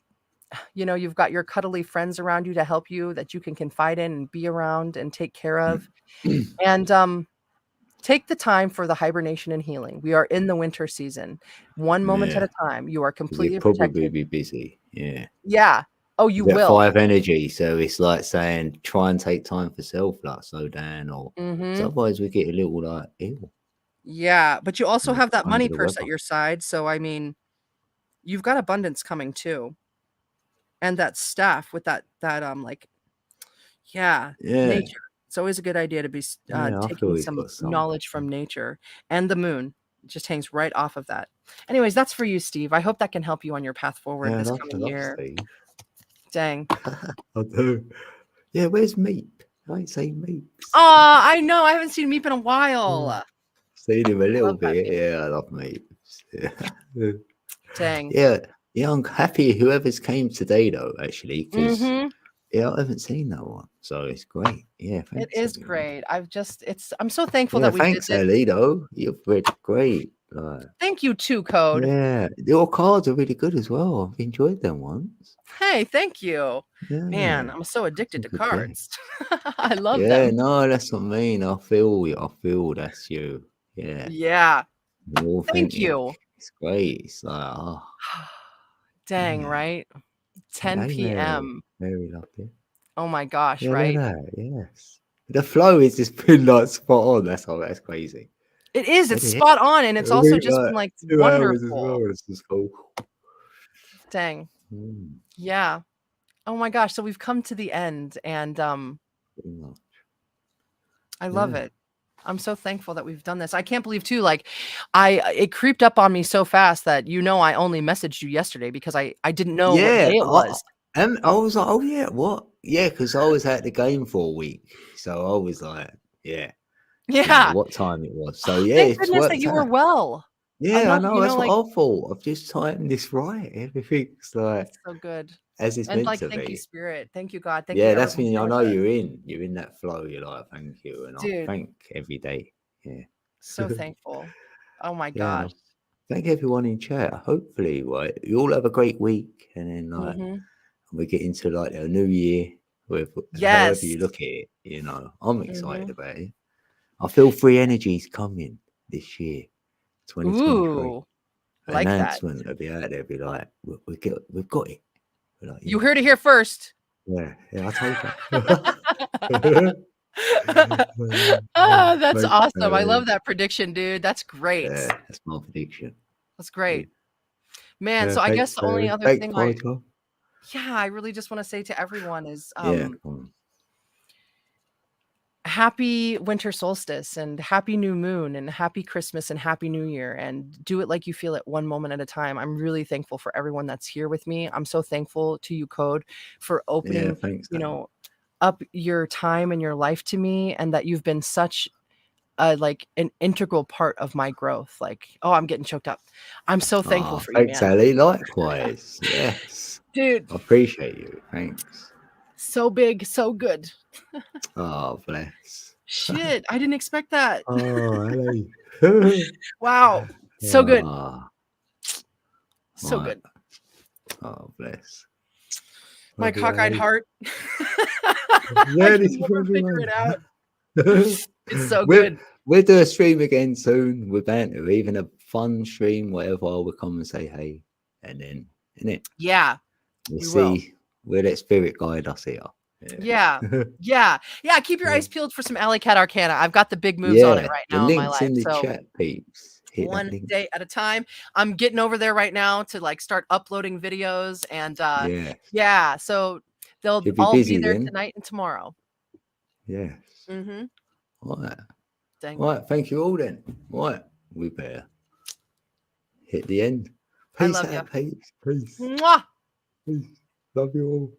you know, you've got your cuddly friends around you to help you, that you can confide in and be around and take care of. And take the time for the hibernation and healing. We are in the winter season. One moment at a time. You are completely protected. Probably be busy. Yeah. Oh, you will. 5 energy, so it's like saying try and take time for self, like slow down, or otherwise we get a little like ill. Yeah, but you also have that money purse at your side, so I mean, you've got abundance coming too. And that staff with that like nature. It's always a good idea to be taking some knowledge from nature. And the moon just hangs right off of that. Anyways, that's for you, Steve. I hope that can help you on your path forward this coming year. Steve. Dang. I do. Yeah, where's Meep? I ain't seen Meep. Oh, I know. I haven't seen Meep in a while. Seen him a little bit. Yeah, I love Meep. Dang. Yeah, I'm happy whoever's came today, though, actually, because Yeah, I haven't seen that one, so it's great. Yeah, It thanks is everyone. great. I'm so thankful Yeah, that we did thanks, this. Alito. You've read great. Thank you too, Code. Yeah, your cards are really good as well. I've enjoyed them once. Hey, thank you. Man, Yeah, I'm so addicted some to good day. cards. I love Yeah, them. no, that's what I mean. I feel you. I feel that's you. Yeah, Yeah. you're Thank authentic. you. It's great. It's like, oh, Dang, yeah. right? 10 Hey, Mary. p.m. Mary loved it. Oh my gosh, Yeah, look right? at that. Yes. The flow is just been like spot on. That's crazy. It is. What It's the heck? spot on, and it's also We just like been like 2 hours as well. wonderful. It's just cool. Dang. Mm, Yeah. Oh my gosh. So we've come to the end, and pretty much. I love Yeah. it. I'm so thankful that we've done this. I can't believe too, like it creeped up on me so fast that I only messaged you yesterday because I didn't know what Yeah. day it was. I was like, oh yeah, what? Yeah, because I was at the game for a week. So I was like, yeah, didn't know Yeah. what time it was. So yeah, Thank it's goodness that worked you were out. well. I'm Yeah, I not, know. That's what like I thought. I've just timed this right. Everything's like it's so good. as it's And meant like to thank you, be. Spirit. Thank you, God. Thank you Yeah, to that's everyone when here I with know us. you're in that flow. You're like, thank you, and I Dude, thank every day. Yeah, so thankful. Oh my yeah, and I gosh. thank everyone in chat. Hopefully, right, you all have a great week, and then like Mhm. we get into like a new year with however Yes. you look at it. I'm excited Mhm. about it. I feel free energies coming this year, 2023. Ooh, like that. Announcement will be out there. Be like, we've got it. We're like, You yeah, heard it here first. yeah, yeah. I told That's Thanks, awesome. I Mary. love that prediction, dude. That's great. Yeah, that's my prediction. That's Yeah, great. Man, yeah, so I guess thanks, the only Mary. other Thanks, thing Michael. I really just want to say to everyone is Yeah, happy winter solstice and happy new moon and happy Christmas and happy new year, and do it like you feel it, one moment at a time. I'm really thankful for everyone that's here with me. I'm so thankful to you, Code, for yeah, opening, thanks, Alan. up your time and your life to me, and that you've been such like an integral part of my growth. Like, oh, I'm getting choked up. I'm so thankful Ah, for you, thanks, man. Ali. Likewise. Yes. Dude, I appreciate you. Thanks. so big, so good. Oh, bless. Shit, I didn't expect that. Oh, hello. Wow. So good. Ah, So right. good. Oh, bless. My Love you, cockeyed Ali. heart. I Yeah, can this is for never figure everyone. it out. It's so we'll, good. we'll do a stream again soon with banter, even a fun stream, whatever. We'll come and say hey. And then, innit? Yeah, We'll we will. see. We'll let spirit guide us here. Yeah. Yeah. Yeah. Keep your Yeah. eyes peeled for some Alley Cat Arcana. I've got the big moves on it Yeah, right the now in my link's life. in the So chat, peeps. Hit that one link. day at a time. I'm getting over there right now to like start uploading videos, and Yeah. yeah, so they'll You'll be all be busy there then. tonight and tomorrow. Yes. Mm-hmm. All right. Dang. All right. Thank you all then. All right. We better hit the end. I Peace love you. out, peeps. Peace. Mwah! Peace. Love you all.